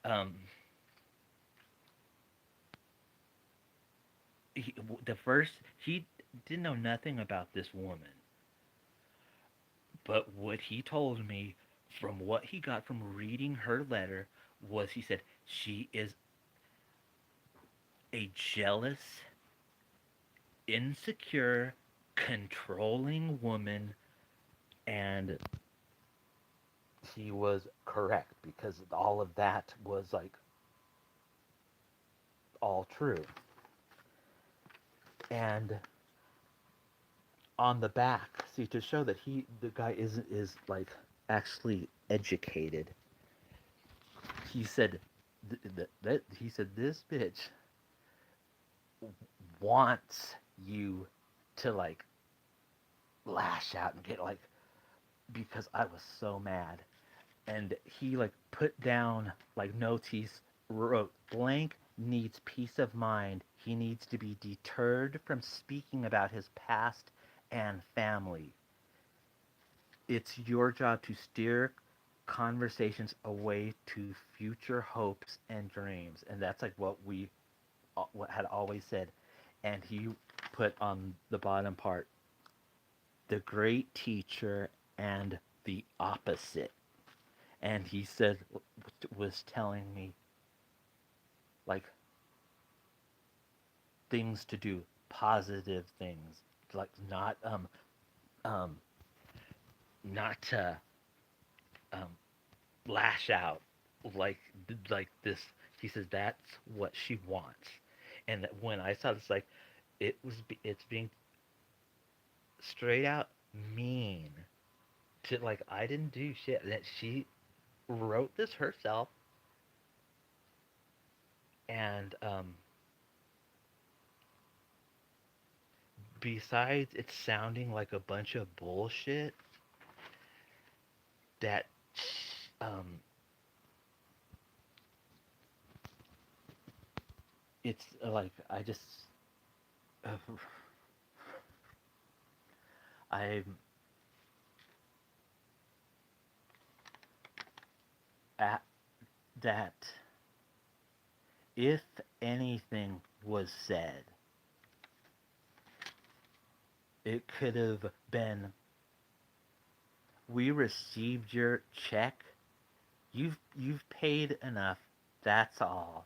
the first he didn't know nothing about this woman, but what he told me from what he got from reading her letter was he said she is a jealous, insecure, controlling woman, and he was correct because all of that was like all true. And on the back, see, to show that the guy is like actually educated, he said that he said this bitch wants you to like lash out and get like, because I was so mad. And he like put down like notes. He wrote blank needs peace of mind. He needs to be deterred from speaking about his past and family. It's your job to steer conversations away to future hopes and dreams. And that's like what we what had always said. And he put on the bottom part the great teacher and the opposite. And he said was telling me like things to do, positive things, like um not to um lash out like like this. He says that's what she wants, and that when I saw this, like it's being straight out mean to, like, I didn't do shit, that she wrote this herself, and besides it sounding like a bunch of bullshit, that um it's like I just uh, I at that if anything was said, it could have been, we received your check, you've paid enough, that's all,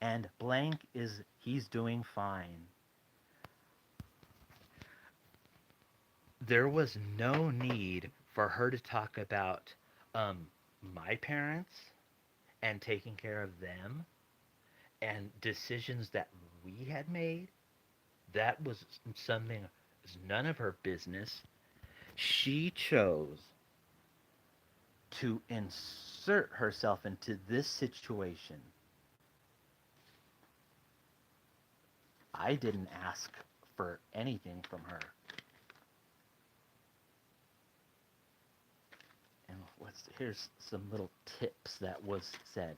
and blank is, he's doing fine. There was no need for her to talk about um my parents and taking care of them and decisions that we had made. That was something, was none of her business. She chose to insert herself into this situation. I didn't ask for anything from her. And here's some little tips that was said.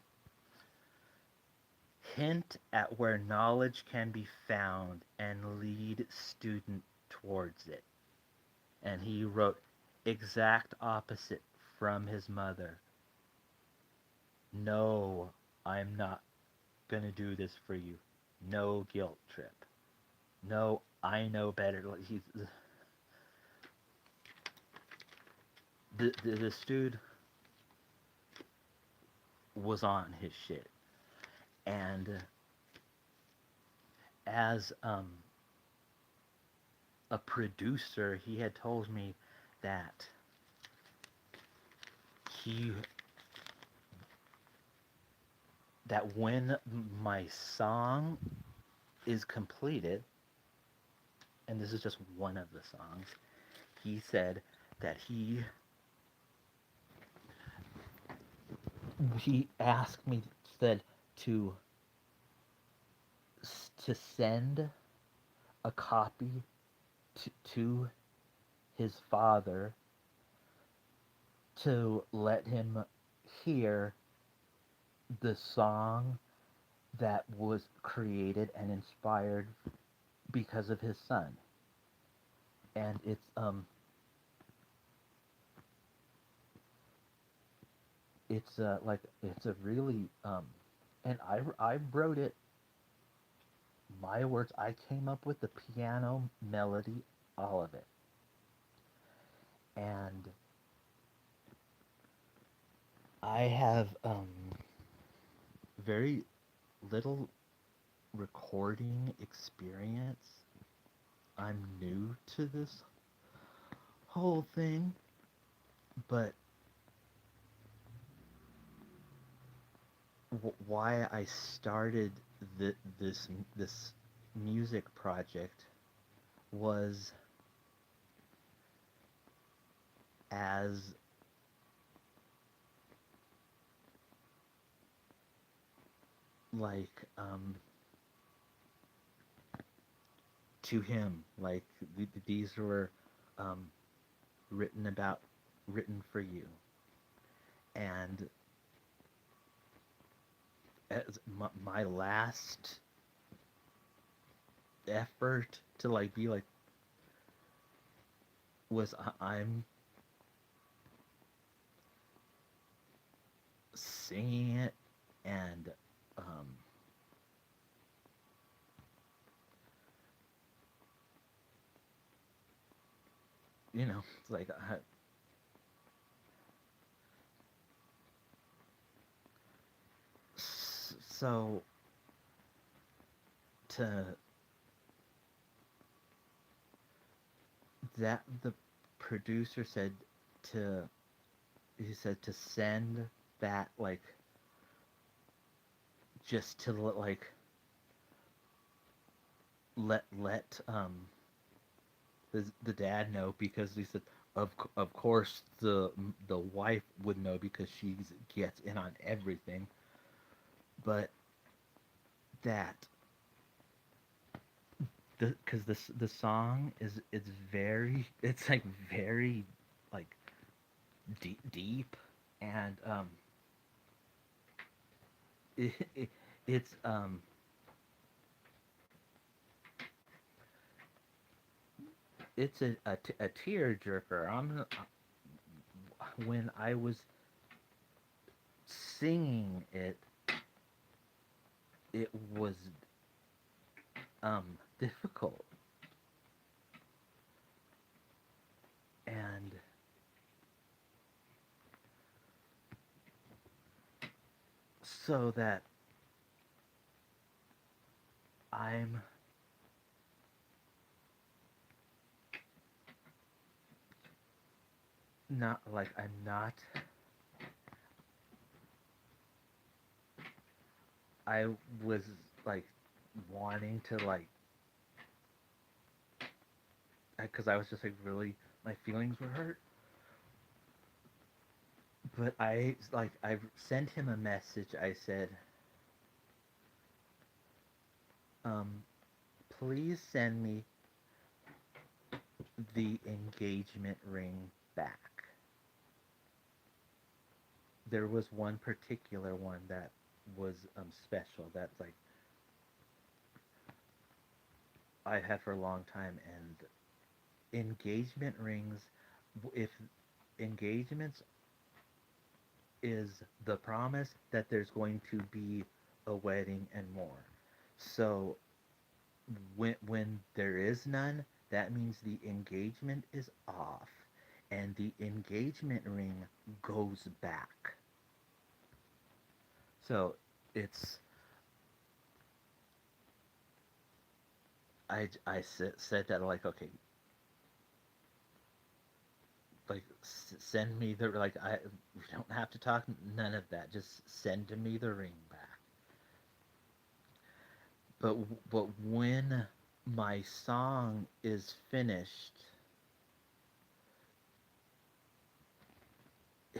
Hint at where knowledge can be found and lead student towards it. And he wrote exact opposite from his mother. No, I'm not gonna do this for you. No guilt trip. No, I know better. This dude was on his shit, and as a producer, he had told me that he that when my song is completed, and this is just one of the songs, he said that he asked me, said to send a copy to his father to let him hear the song that was created and inspired because of his son. And it's like it's a really and I wrote it, my words, I came up with the piano melody, all of it. And I have very little recording experience. I'm new to this whole thing, but why I started this music project was as like to him, like these were um, written about, written for you, and as my last effort to like be like was I'm singing it, and um, it's like so to that the producer said to he said to send that like just to like let the dad know because he said of course the wife would know because she gets in on everything, but that because the song is very it's like very like deep and it, it, it's it's a tear jerker. When I was singing it, it was difficult, and so that I'm not like I'm not. I was like wanting to like because I was just like really my feelings were hurt. But I sent him a message. I said, um, please send me the engagement ring back. There was one particular one that was special. That's like I had for a long time, and engagement rings. If engagements is the promise that there's going to be a wedding and more. So when there is none, that means the engagement is off and the engagement ring goes back. So it's said that like okay like send me the like I we don't have to talk none of that, just send me the ring back. but but when my song is finished,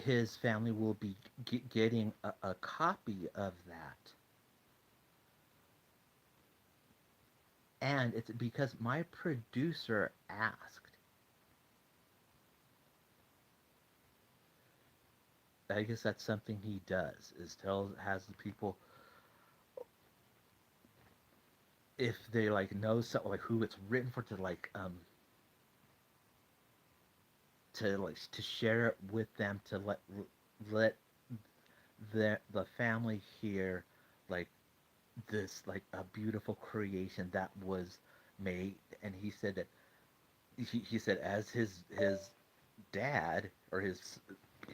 his family will be getting a copy of that. And it's because my producer asked. I guess that's something he does is has the people if they like know so like who it's written for to like to share it with them to let the family hear like this like a beautiful creation that was made. And he said that he said as his dad or his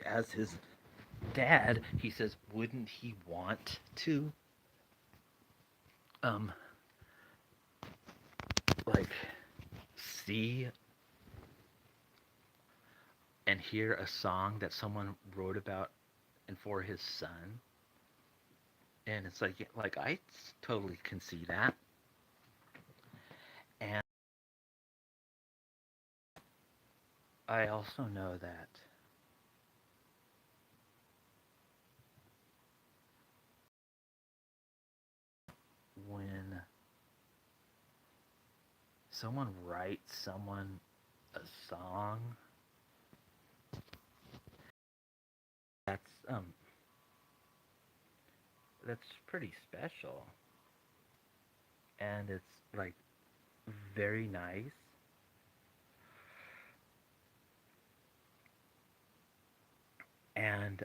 as his dad, he says wouldn't he want to um like see and hear a song that someone wrote about and for his son. And it's like I totally can see that. And I also know that when someone writes someone a song, that's that's pretty special, and it's like very nice. And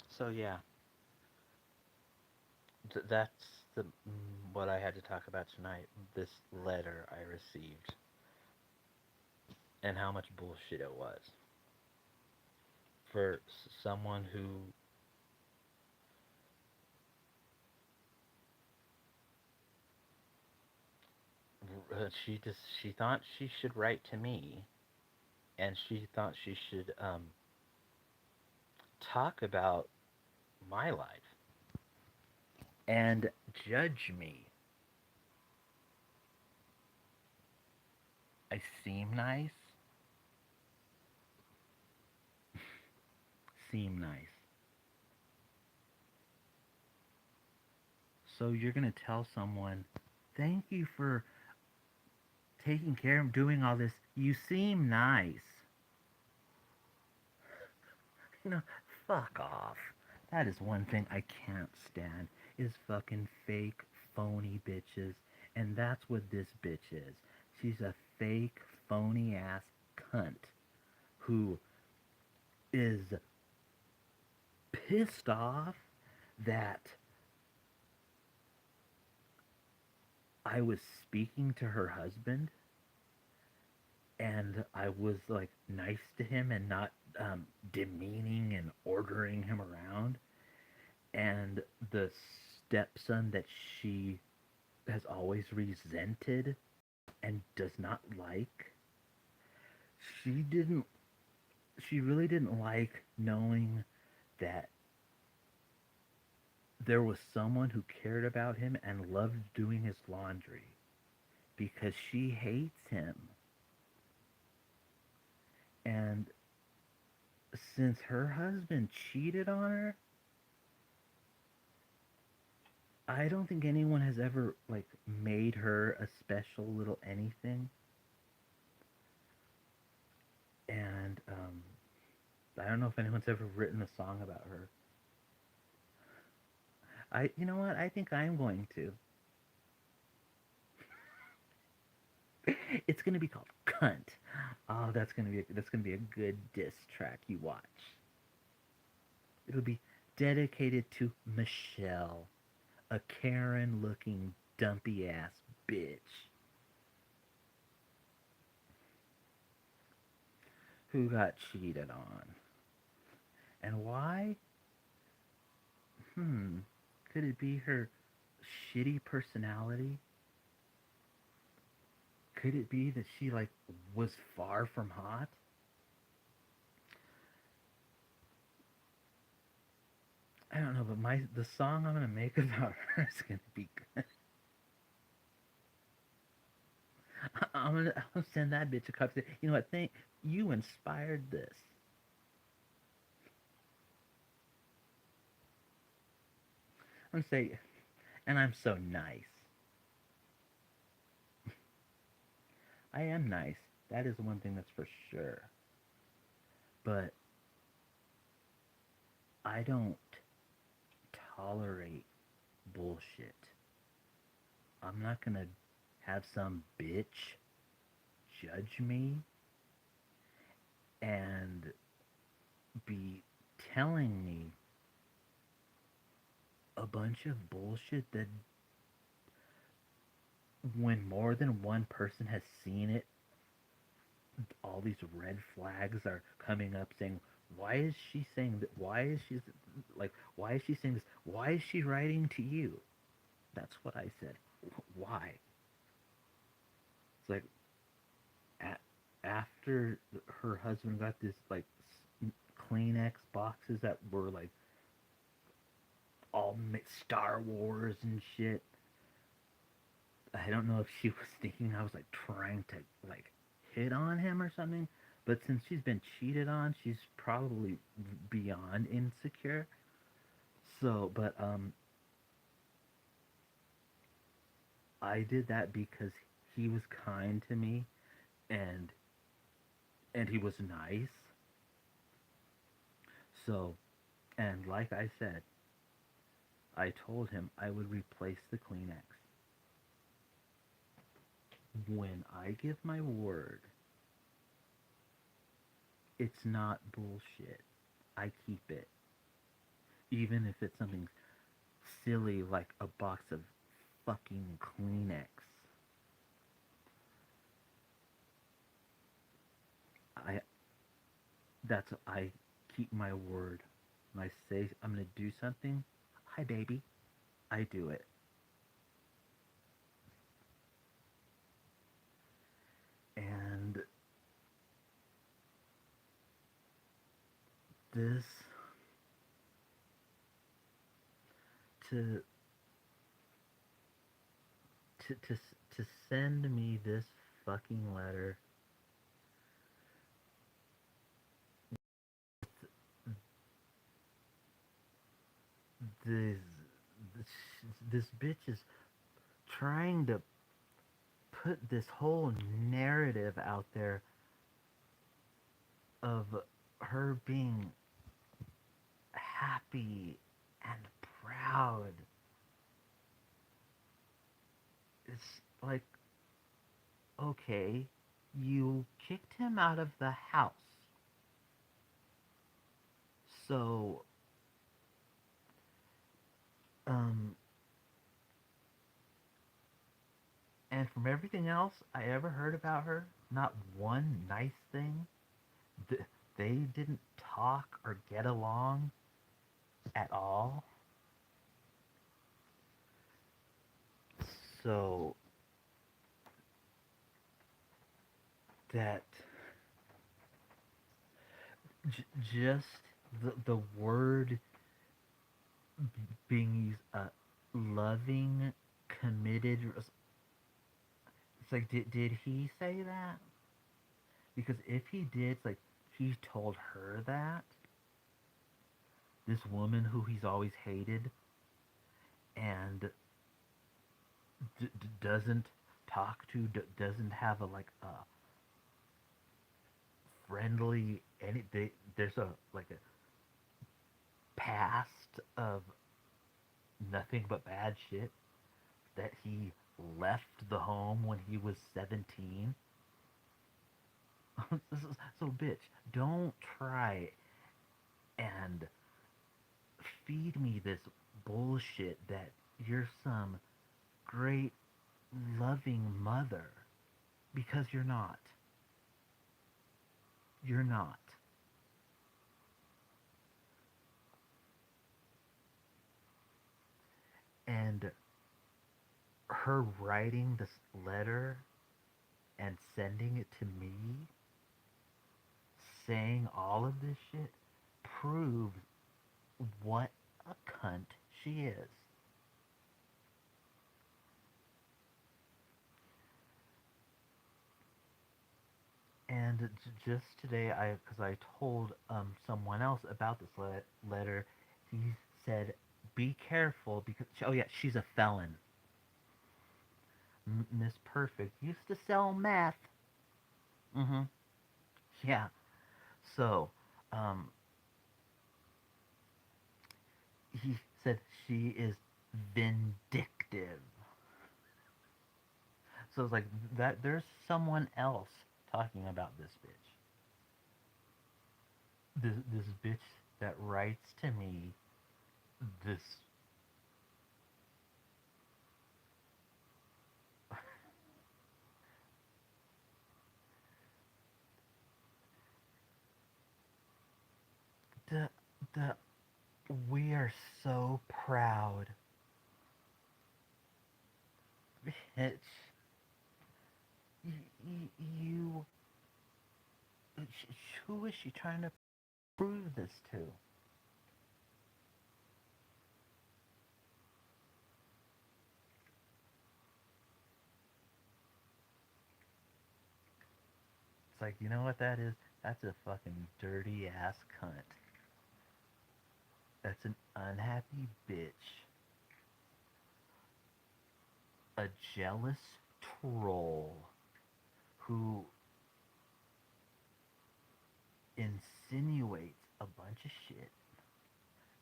so yeah, that's what I had to talk about tonight. This letter I received and how much bullshit it was for someone who she thought she should write to me, and she thought she should talk about my life and judge me. I seem nice. Seem nice. So you're gonna tell someone, "Thank you for taking care of doing all this. You seem nice." You know, fuck off. That is one thing I can't stand is fucking fake, phony bitches. And that's what this bitch is. She's a fake, phony ass cunt who is pissed off that I was speaking to her husband and I was like nice to him and not demeaning and ordering him around. And the stepson that she has always resented and does not like, she didn't, she really didn't like knowing that there was someone who cared about him and loved doing his laundry because she hates him. And since her husband cheated on her, I don't think anyone has ever like made her a special little anything. And I don't know if anyone's ever written a song about her. You know what? I think I'm going to. It's gonna be called "Cunt." Oh, that's gonna be a good diss track. You watch. It'll be dedicated to Michelle, a Karen-looking dumpy ass bitch who got cheated on. And why? Hmm. Could it be her shitty personality? Could it be that she like was far from hot? I don't know, but the song I'm gonna make about her is gonna be good. I'm gonna send that bitch a copy. You know what? Think you inspired this. I'm gonna say, and I'm so nice. I am nice. That is one thing that's for sure. But I don't tolerate bullshit. I'm not gonna have some bitch judge me and be telling me a bunch of bullshit that when more than one person has seen it, all these red flags are coming up saying, why is she saying that? Why is she saying this? Why is she writing to you? That's what I said. Why? It's like after her husband got this like Kleenex boxes that were like all Star Wars and shit. I don't know if she was thinking I was like trying to like hit on him or something, but since she's been cheated on, she's probably beyond insecure. So, but I did that because he was kind to me and he was nice. So, and like I said, I told him I would replace the Kleenex. When I give my word, it's not bullshit. I keep it. Even if it's something silly like a box of fucking Kleenex. I I keep my word. When I say I'm gonna do something, hi baby, I do it. this to to send me this fucking letter. This this, this bitch is trying to put this whole narrative out there of her being happy and proud. It's like, okay, you kicked him out of the house. So, um, and from everything else I ever heard about her, not one nice thing. Th- they didn't talk or get along at all. So, that just the word being used, loving, committed. It's like, did he say that? Because if he did, it's like he told her that, this woman who he's always hated, and doesn't talk to, doesn't have a like a friendly any. There's a like a past of nothing but bad shit, that he left the home when he was 17. So, bitch, don't try and feed me this bullshit that you're some great, loving mother. Because you're not. You're not. And her writing this letter and sending it to me, saying all of this shit, proves what a cunt she is. And just today, because I told someone else about this letter, he said, "Be careful because oh yeah, she's a felon. Miss Perfect used to sell meth. Mm-hmm. Yeah. So, um, he said she is vindictive. So it's like that. There's someone else talking about this bitch. This bitch that writes to me this the the we are so proud, bitch. You, who is she trying to prove this to? It's like, you know what that is? That's a fucking dirty ass cunt. That's an unhappy bitch, a jealous troll who insinuates a bunch of shit,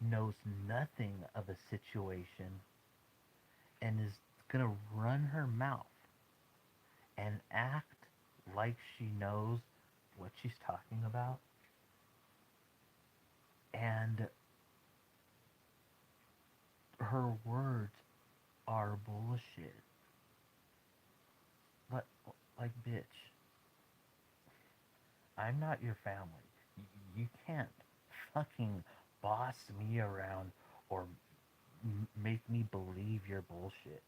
knows nothing of a situation, and is gonna run her mouth and act like she knows what she's talking about. And her words are bullshit. But, like, bitch, I'm not your family. You can't fucking boss me around or make me believe your bullshit.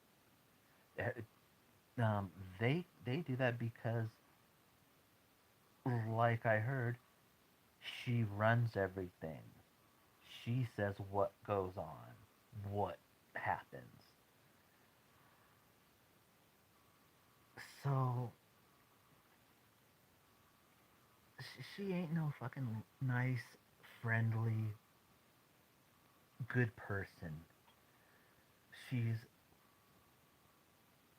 They do that because, like I heard, She runs everything. She says what goes on, what happens. So she ain't no fucking nice, friendly, good person. She's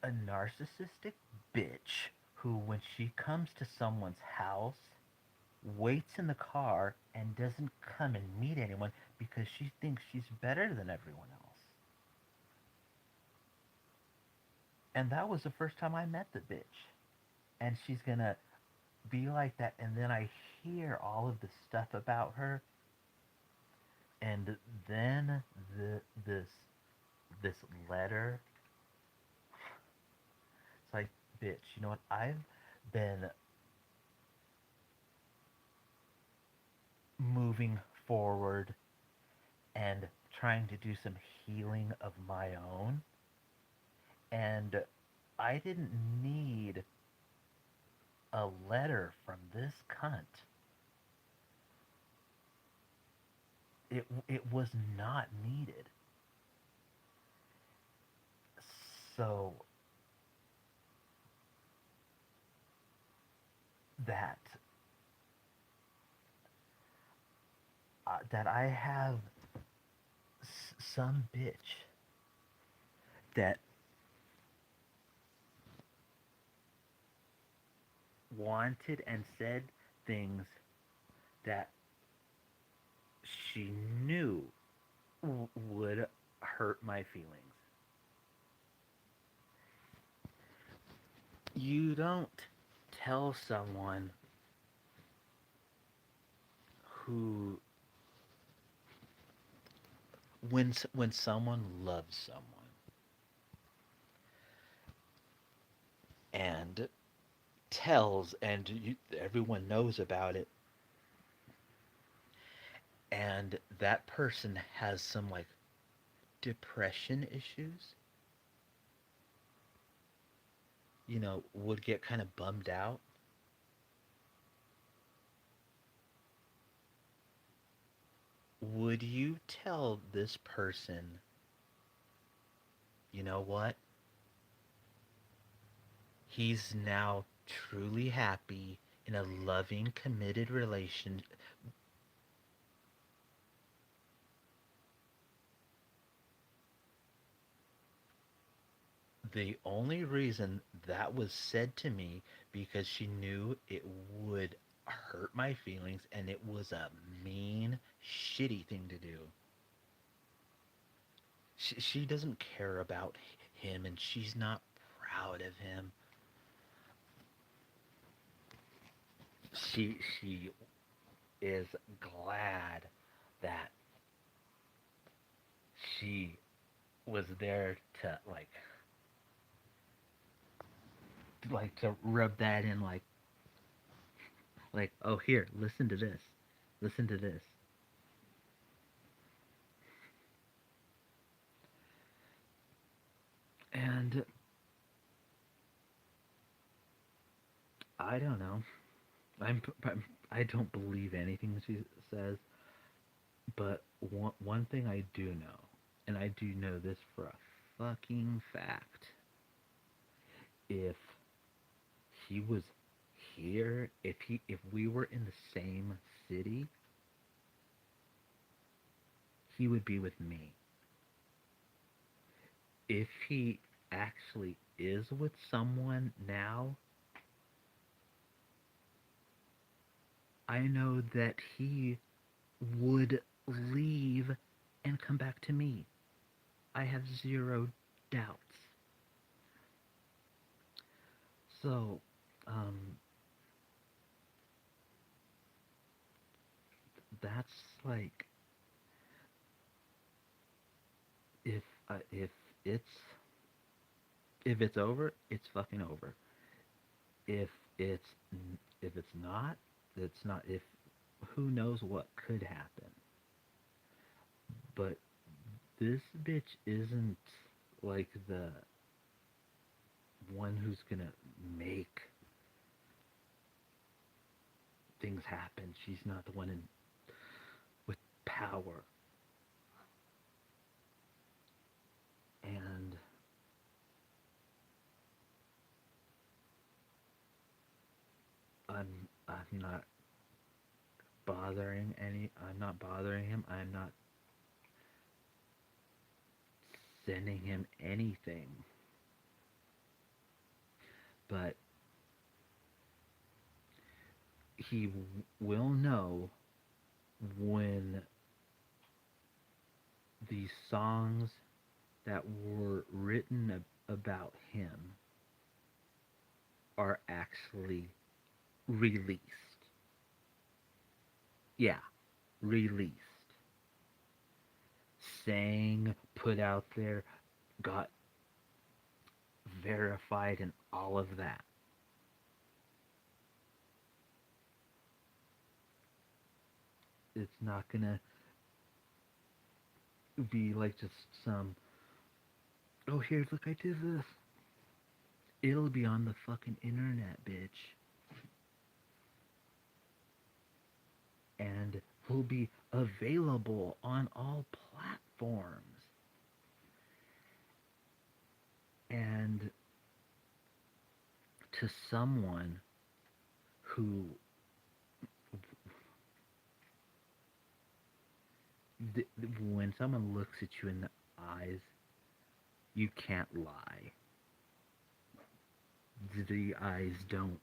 a narcissistic bitch who, when she comes to someone's house, waits in the car and doesn't come and meet anyone because she thinks she's better than everyone else. And that was the first time I met the bitch. And she's gonna be like that. And then I hear all of the stuff about her. And then this letter. It's like, bitch, you know what? I've been moving forward and trying to do some healing of my own. And I didn't need a letter from this cunt. It was not needed. So that that I have some bitch that wanted and said things that she knew would hurt my feelings. You don't tell someone who when someone loves someone and tells and everyone knows about it, and that person has some like depression issues, would get kind of bummed out. Would you tell this person, you know what? He's now truly happy in a loving, committed relation. The only reason that was said to me because she knew it would hurt my feelings and it was a mean, shitty thing to do. She doesn't care about him and she's not proud of him. She is glad that she was there to like to rub that in like, oh, here, listen to this. Listen to this. And I don't know. I don't believe anything she says, but one thing I do know, and I do know this for a fucking fact. If he was here, if we were in the same city, he would be with me. If he actually is with someone now, I know that he would leave and come back to me. I have zero doubts. So, um, that's like if it's if it's over, it's fucking over. If it's if it's not, it's not. If who knows what could happen. But this bitch isn't like the one who's gonna make things happen. She's not the one with power. And I'm not I'm not bothering him. I'm not sending him anything. But he will know when these songs that were written about him are actually released. Yeah, released. Sang, put out there, got verified, and all of that. It's not gonna be like just some, oh, here, look, I did this. It'll be on the fucking internet, bitch. And will be available on all platforms. And to someone who when someone looks at you in the eyes, you can't lie. The eyes don't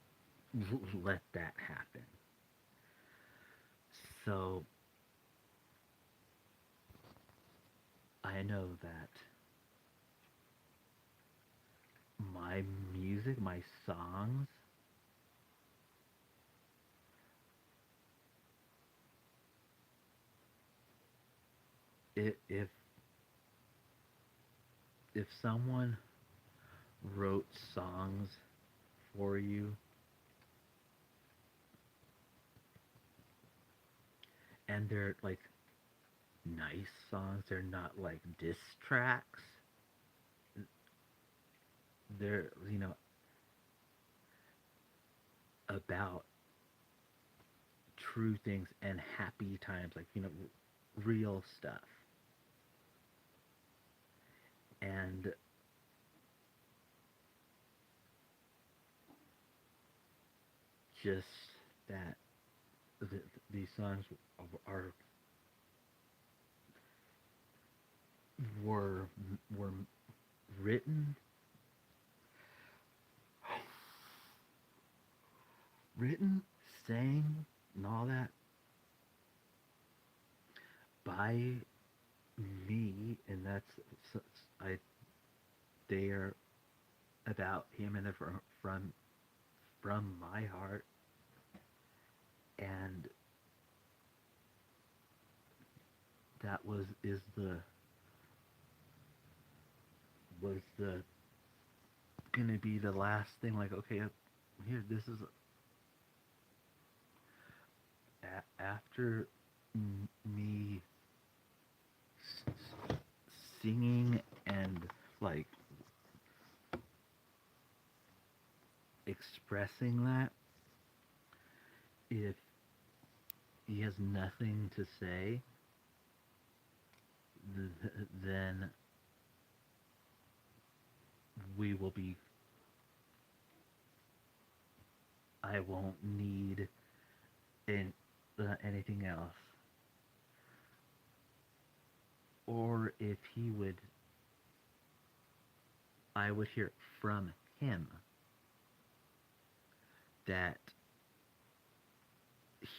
let that happen. So I know that my music, my songs, if someone wrote songs for you and they're like nice songs, they're not like diss tracks. They're, about true things and happy times, like, real stuff. And just that th- these songs are were were written written, sang, and all that by me, and I they are about him, and they're from my heart, and that was the gonna be the last thing. Like, okay, here, this is after me singing and like expressing that, if he has nothing to say, then we will be. I won't need anything else. Or if he would, I would hear from him that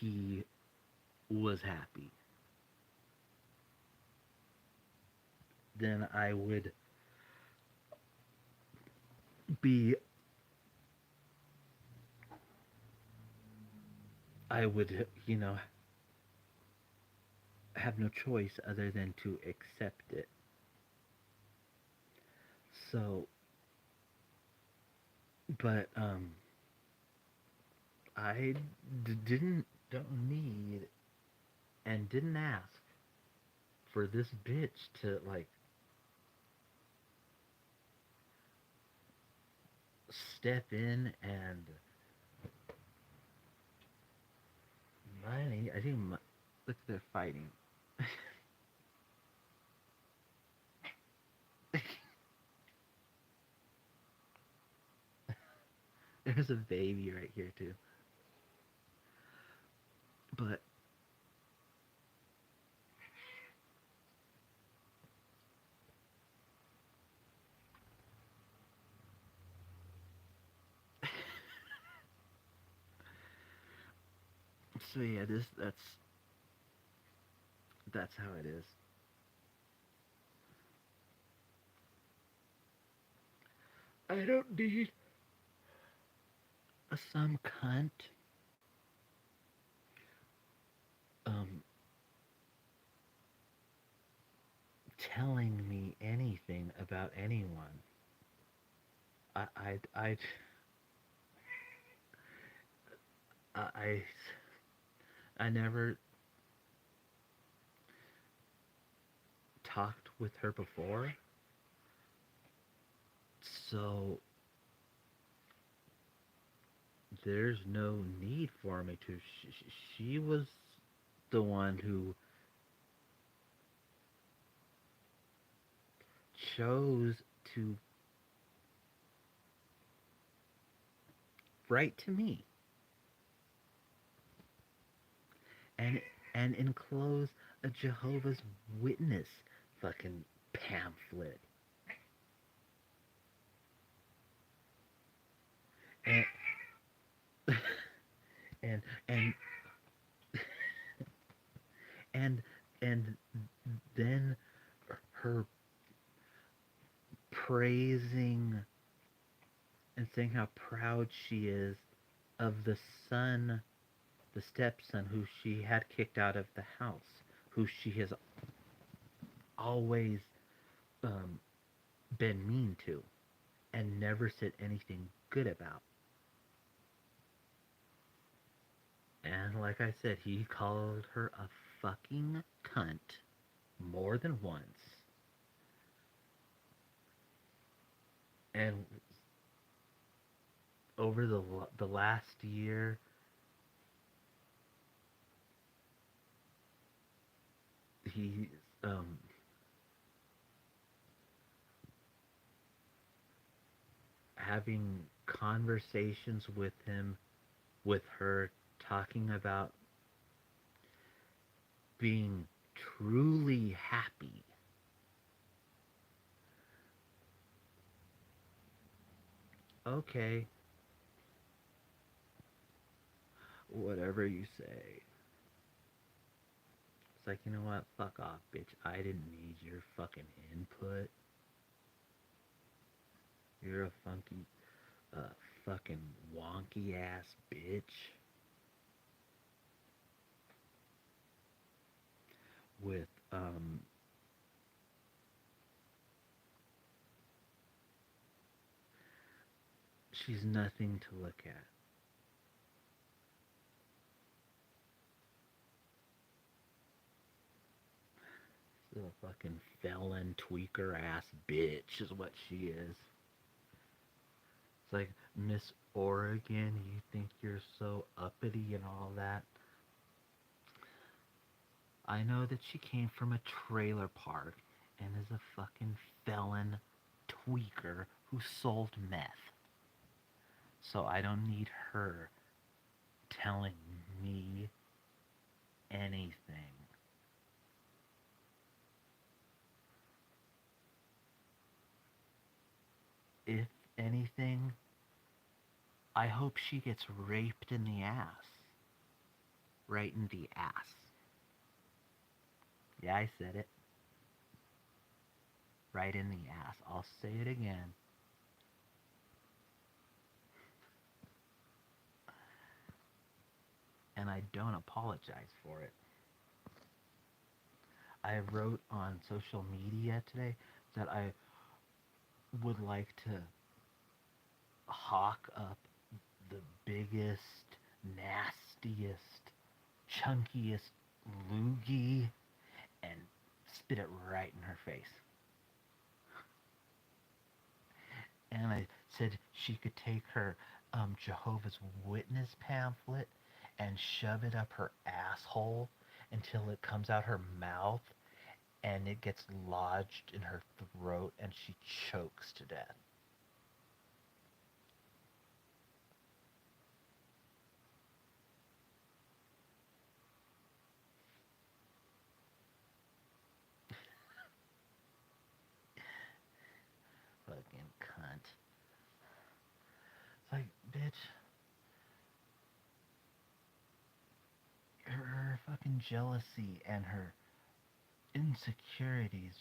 he was happy. Then be, I would, have no choice other than to accept it. So, but I don't need and didn't ask for this bitch to like step in and I think look, they're fighting. There's a baby right here too. But so yeah, that's how it is. I don't need some cunt um telling me anything about anyone. I I I I I never talked with her before, so there's no need for me to. She was the one who chose to write to me and enclose a Jehovah's Witness fucking pamphlet and and and and and then her praising and saying how proud she is of the son, the stepson who she had kicked out of the house, who she has always um, been mean to and never said anything good about. And like I said, he called her a fucking cunt more than once. And over the last year, he's having conversations with him, with her, talking about being truly happy. Okay, whatever you say. It's like, you know what? Fuck off, bitch. I didn't need your fucking input. You're a funky, fucking wonky ass bitch with, she's nothing to look at. She's a fucking felon, tweaker ass bitch, is what she is. It's like, Miss Oregon, you think you're so uppity and all that. I know that she came from a trailer park and is a fucking felon tweaker who sold meth. So I don't need her telling me anything. If anything, I hope she gets raped in the ass. Right in the ass. Yeah, I said it. Right in the ass. I'll say it again. And I don't apologize for it. I wrote on social media today that I would like to hawk up the biggest, nastiest, chunkiest loogie and spit it right in her face. And I said she could take her Jehovah's Witness pamphlet and shove it up her asshole until it comes out her mouth and it gets lodged in her throat and she chokes to death. Fucking cunt. It's like, bitch, her fucking jealousy and her insecurities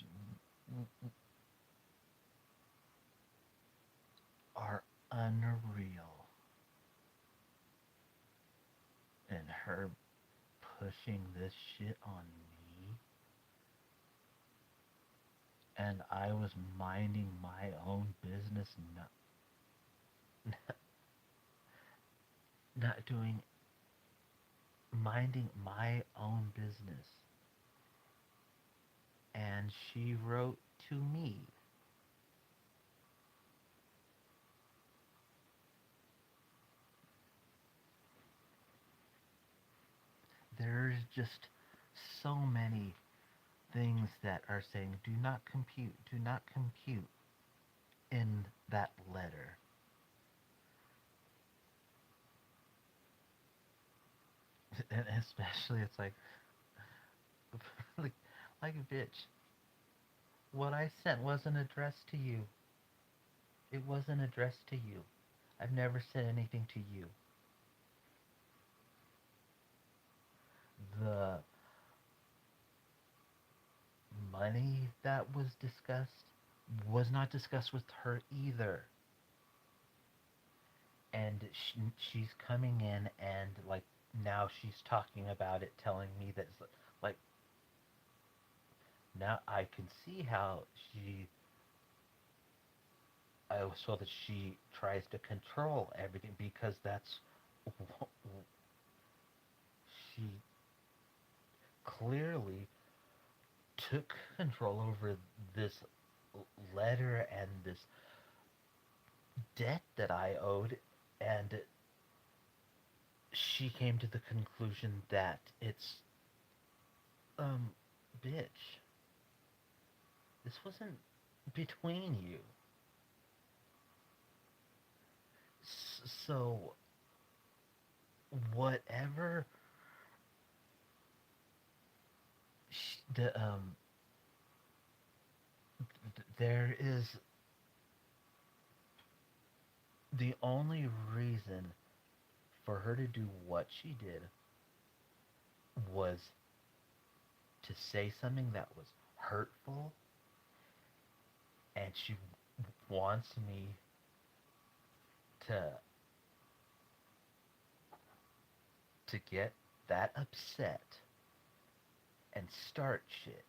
are unreal. And her pushing this shit on me, and I was minding my own business, not doing, minding my own business. And she wrote to me. There's just so many things that are saying do not compute in that letter. And especially it's like, like bitch, what I sent wasn't addressed to you. It wasn't addressed to you. I've never said anything to you. The money that was discussed was not discussed with her either. And she's coming in and like now she's talking about it, telling me that like now I can see how I saw that she tries to control everything because that's she clearly took control over this letter and this debt that I owed, and she came to the conclusion that it's um bitch, this wasn't between you. So whatever there is, the only reason for her to do what she did was to say something that was hurtful, and she wants me to get that upset and start shit.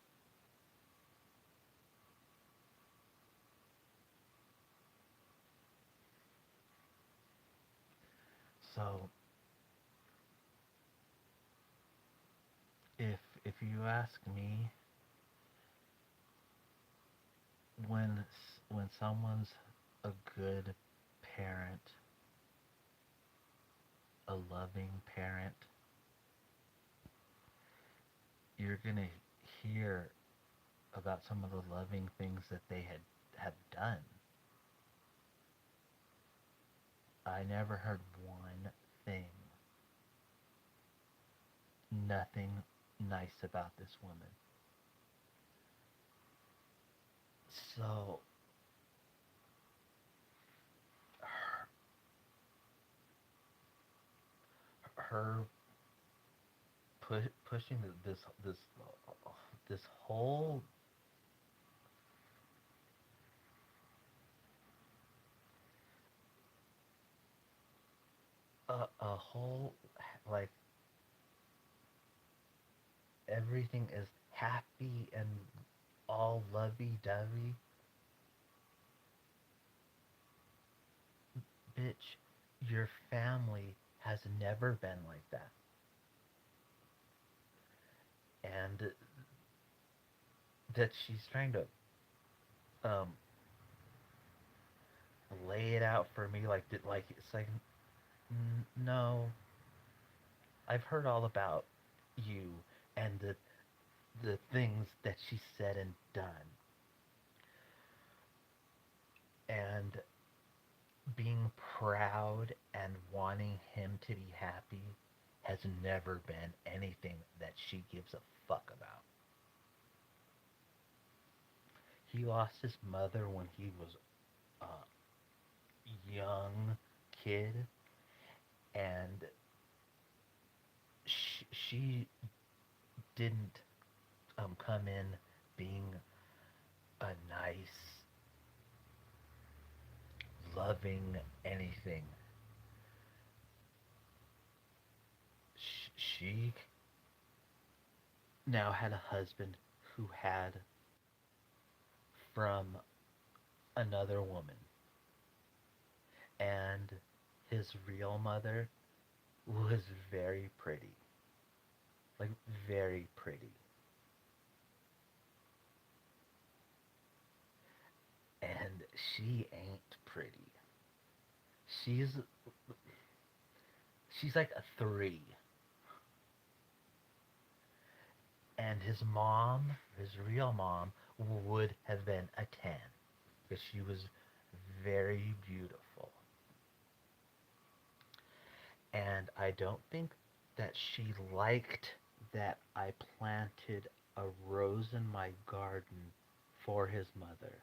So if you ask me, when when someone's a good parent, a loving parent, you're gonna hear about some of the loving things that they had done. I never heard one thing, nothing nice about this woman. So her pushing this whole a whole like everything is happy and all lovey-dovey. Bitch, your family has never been like that. And that she's trying to um lay it out for me like it's like no, I've heard all about you and the things that she said and done. And being proud and wanting him to be happy has never been anything that she gives a fuck about. He lost his mother when he was a young kid, and she didn't come in being a nice, loving anything. She now had a husband who had from another woman, and his real mother was very pretty, like very pretty, and she ain't pretty. She's she's like a 3, and his mom, his real mom, would have been a 10 because she was very beautiful. And I don't think that she liked that I planted a rose in my garden for his mother,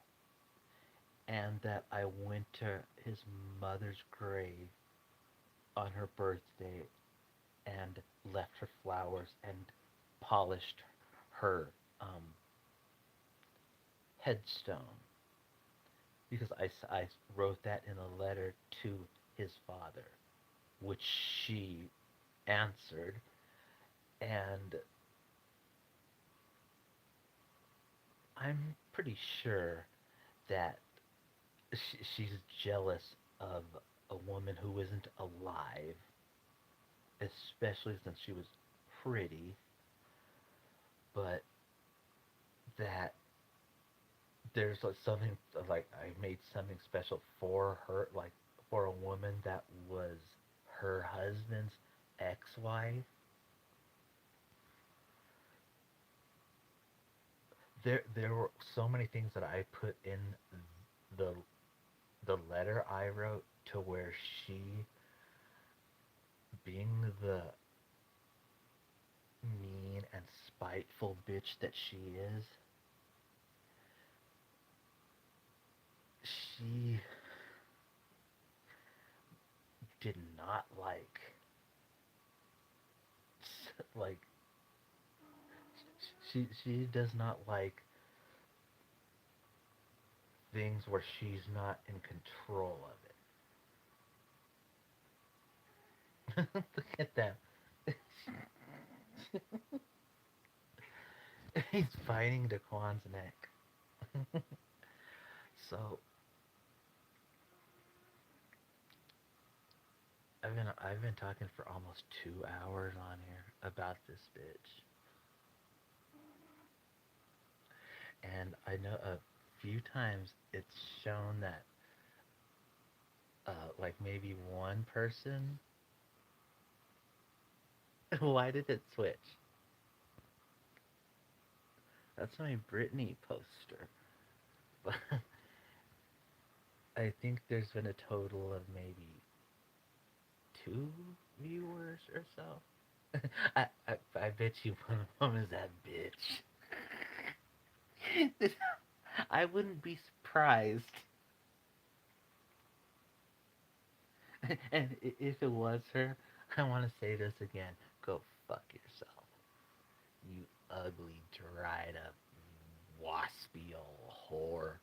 and that I went to his mother's grave on her birthday and left her flowers and polished her headstone, because I wrote that in a letter to his father, which she answered, and I'm pretty sure that she's jealous of a woman who isn't alive, especially since she was pretty, but that there's like something like I made something special for her, like for a woman that was her husband's ex-wife. There were so many things that I put in the the letter I wrote to where she, being the mean and spiteful bitch that she is, she did not like she does not like things where she's not in control of it. Look at them. He's biting Daquan's neck. So I've been talking for almost 2 hours on here about this bitch, and I know a few times it's shown that like maybe one person. Why did it switch? That's my Britney poster. But I think there's been a total of maybe 2 viewers or so. I bet you one of them is that bitch. I wouldn't be surprised. And if it was her, I want to say this again. Go fuck yourself. You ugly, dried up, waspy old whore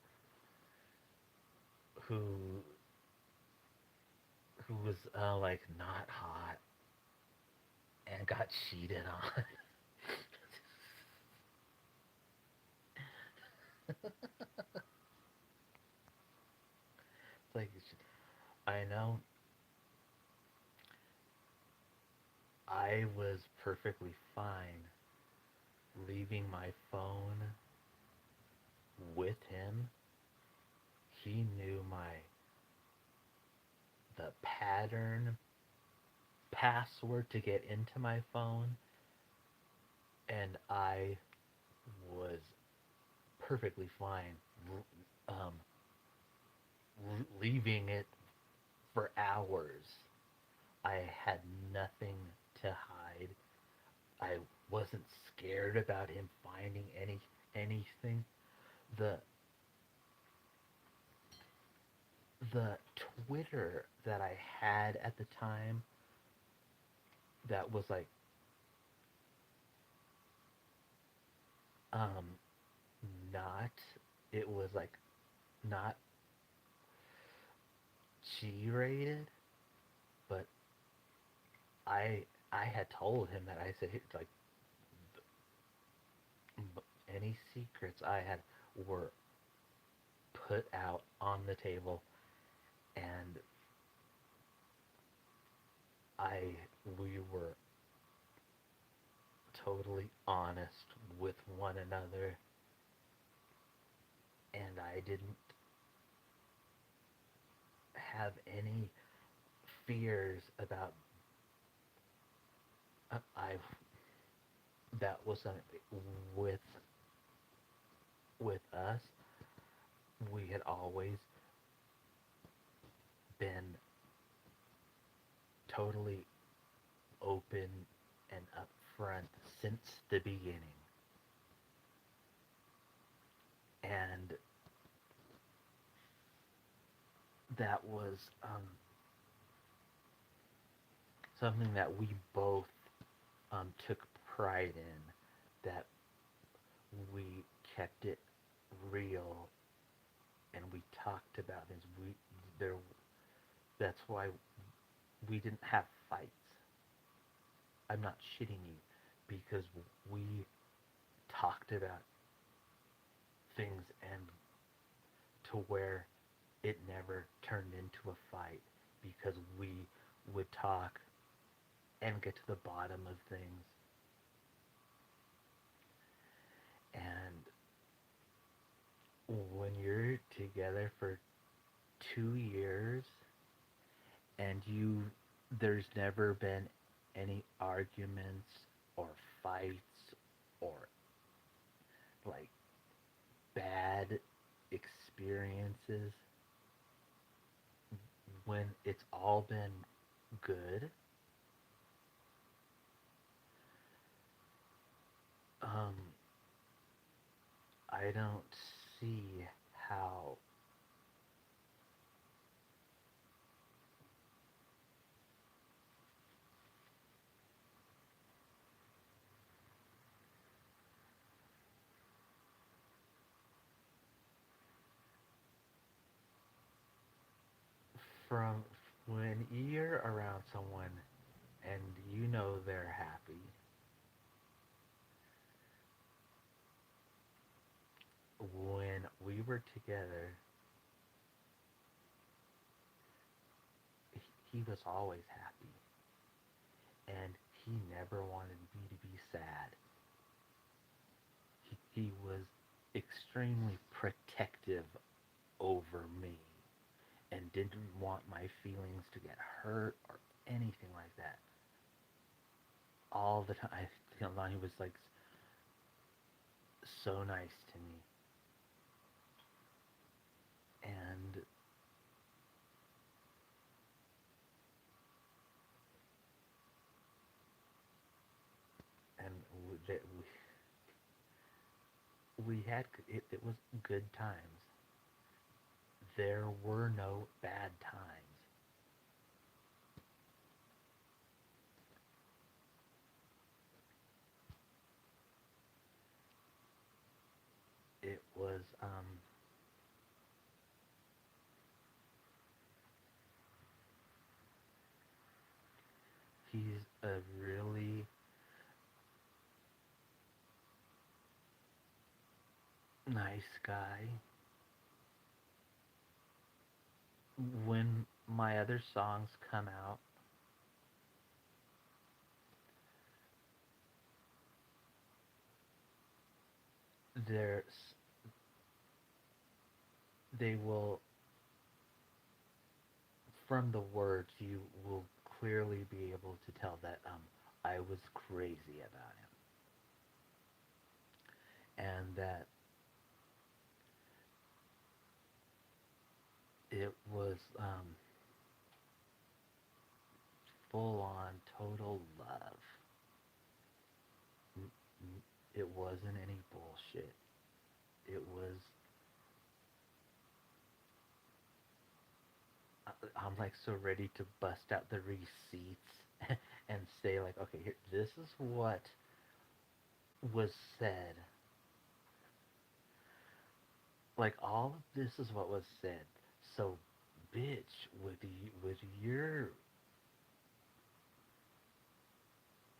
who who was like not hot and got cheated on. It's like, I know I was perfectly fine leaving my phone with him. He knew the pattern password to get into my phone, and I was perfectly fine um, leaving it for hours. I had nothing to hide. I wasn't scared about him finding anything. The the Twitter that I had at the time that was like um not it was like not G rated, but I I had told him that I said like any secrets I had were put out on the table, and I we were totally honest with one another, and I didn't have any fears about I that was with with us. We had always been totally open and upfront since the beginning, and that was something that we both took pride in. That we kept it real, and we talked about things. We there. That's why we didn't have fights. I'm not shitting you, because we talked about things, and to where it never turned into a fight, because we would talk and get to the bottom of things. And when you're together for 2 years and there's never been any arguments or fights or like bad experiences, when it's all been good, um, I don't see how from when you're around someone and you know they're happy, when we were together, he was always happy, and he never wanted me to be sad. He was extremely protective over me and didn't want my feelings to get hurt or anything like that. All the time, he was like so nice to me, and and we had it was good times. There were no bad times. It was he's a really nice guy. When my other songs come out, there's they will, from the words, you will clearly be able to tell that I was crazy about him, and that it was full on total love. It wasn't any bullshit. It was, I'm like so ready to bust out the receipts and say like, okay, here, this is what was said. Like all of this is what was said. So, bitch, with your,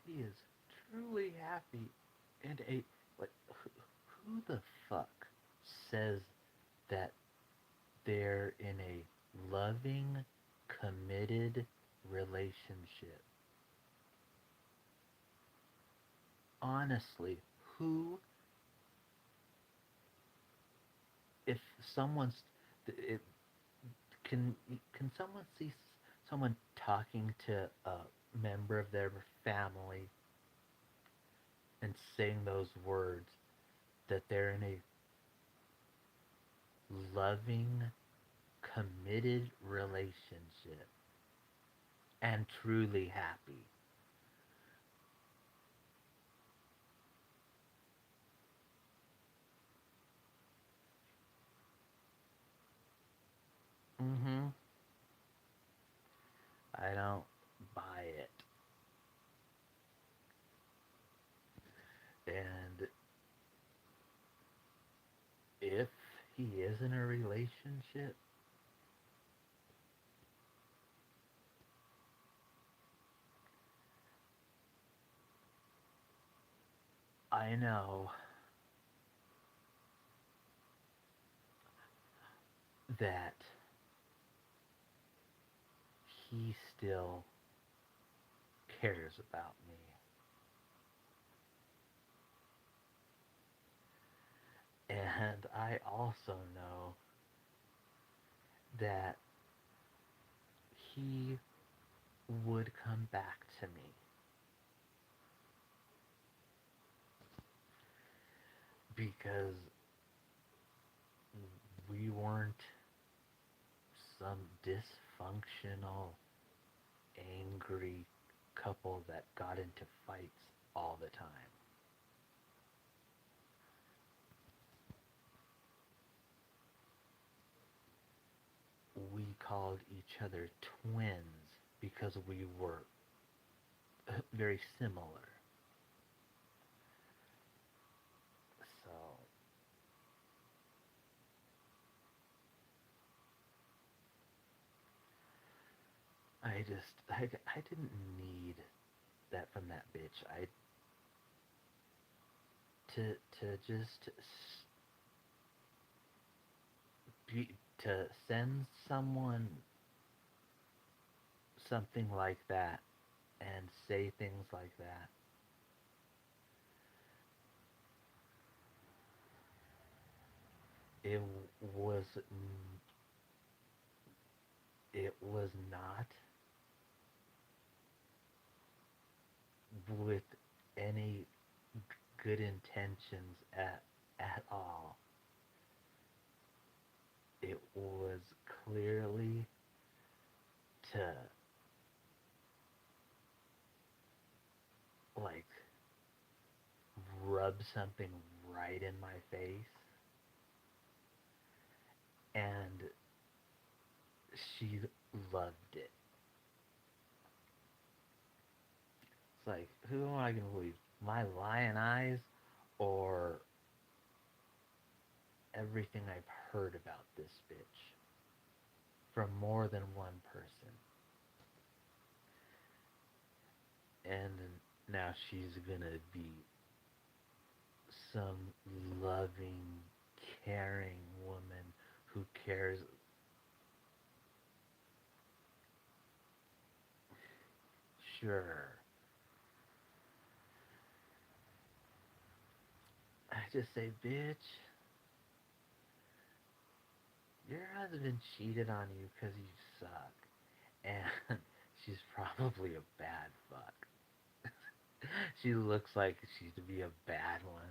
he is truly happy and a like, who the fuck says that they're in a loving, committed relationship? Honestly, who, if someone's, it, can someone see someone talking to a member of their family and saying those words that they're in a loving, committed relationship and truly happy? Mm-hmm. I don't buy it. And if he is in a relationship, I know that he still cares about me. And I also know that he would come back to me because we weren't some dysfunctional, angry couple that got into fights all the time. We called each other twins because we were very similar. So I didn't need that from that bitch. I to just be, to send someone something like that and say things like that. It was it was not with any good intentions at all. It was clearly to like rub something right in my face, and she loved it. It's like, who am I gonna believe? My lion eyes or everything I've heard about this bitch from more than one person? And now she's gonna be some loving, caring woman who cares. Sure. I just say, bitch, your husband cheated on you because you suck. And she's probably a bad fuck. She looks like she's to be a bad one.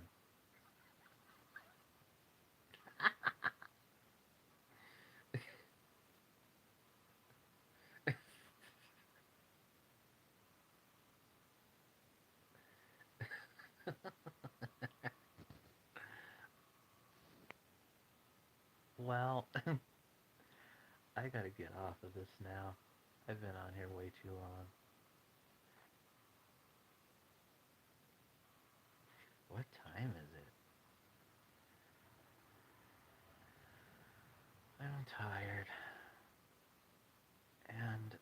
Well, I gotta get off of this now. I've been on here way too long. What time is it? I'm tired. And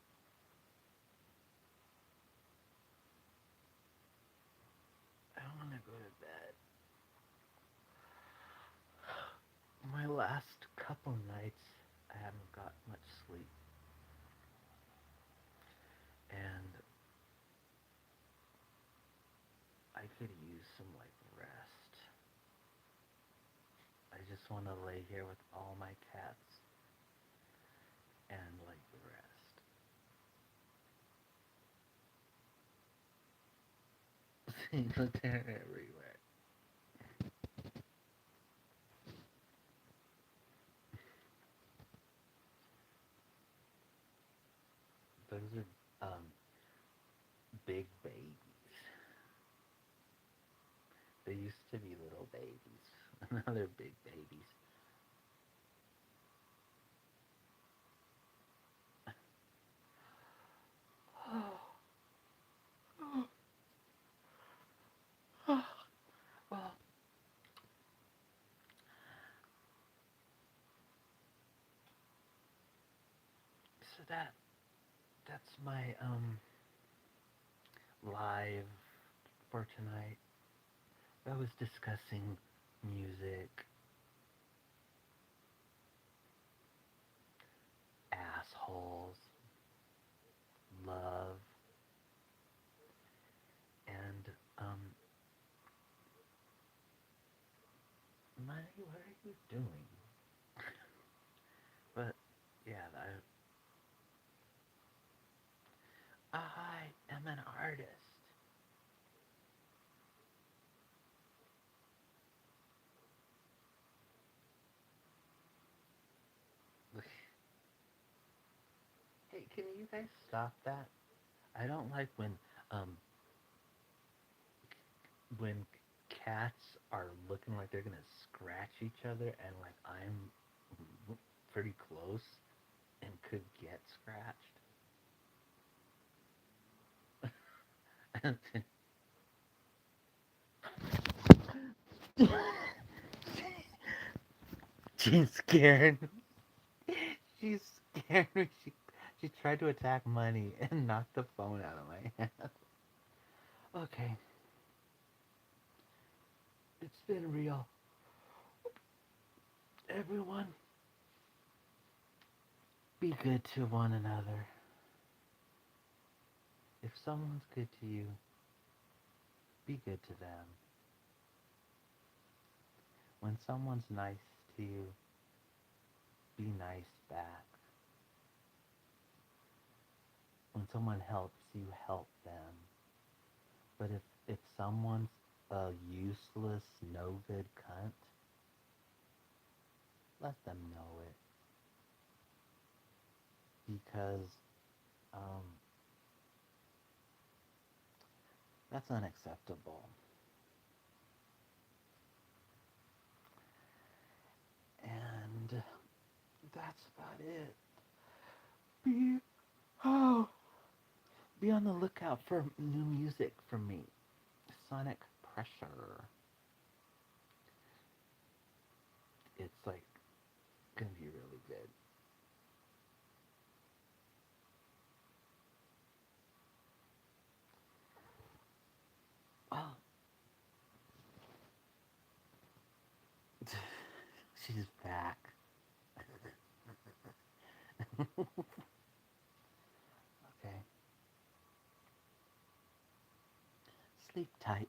I want to go to bed. My last couple nights, I haven't got much sleep. And I could use some, like, rest. I just want to lay here with all my cats and, like, rest. They're everywhere. Those are big babies. They used to be little babies. Now they're big babies. Well, so that's my live for tonight. I was discussing music, assholes, love, and money. What are you doing? But yeah, I am an artist. Hey, can you guys stop that? I don't like um when cats are looking like they're gonna scratch each other and like I'm pretty close and could get scratched. She's scared. She's scared me. She tried to attack Money and knocked the phone out of my hand. Okay, it's been real. Everyone, be good to one another. If someone's good to you, be good to them. When someone's nice to you, be nice back. When someone helps you, help them. But if someone's a useless, no good cunt, let them know it. Because um, that's unacceptable. And that's about it. Be oh, be on the lookout for new music from me. Sonic Pressure. It's like gonna be really good. Oh, she's back. Okay. Sleep tight.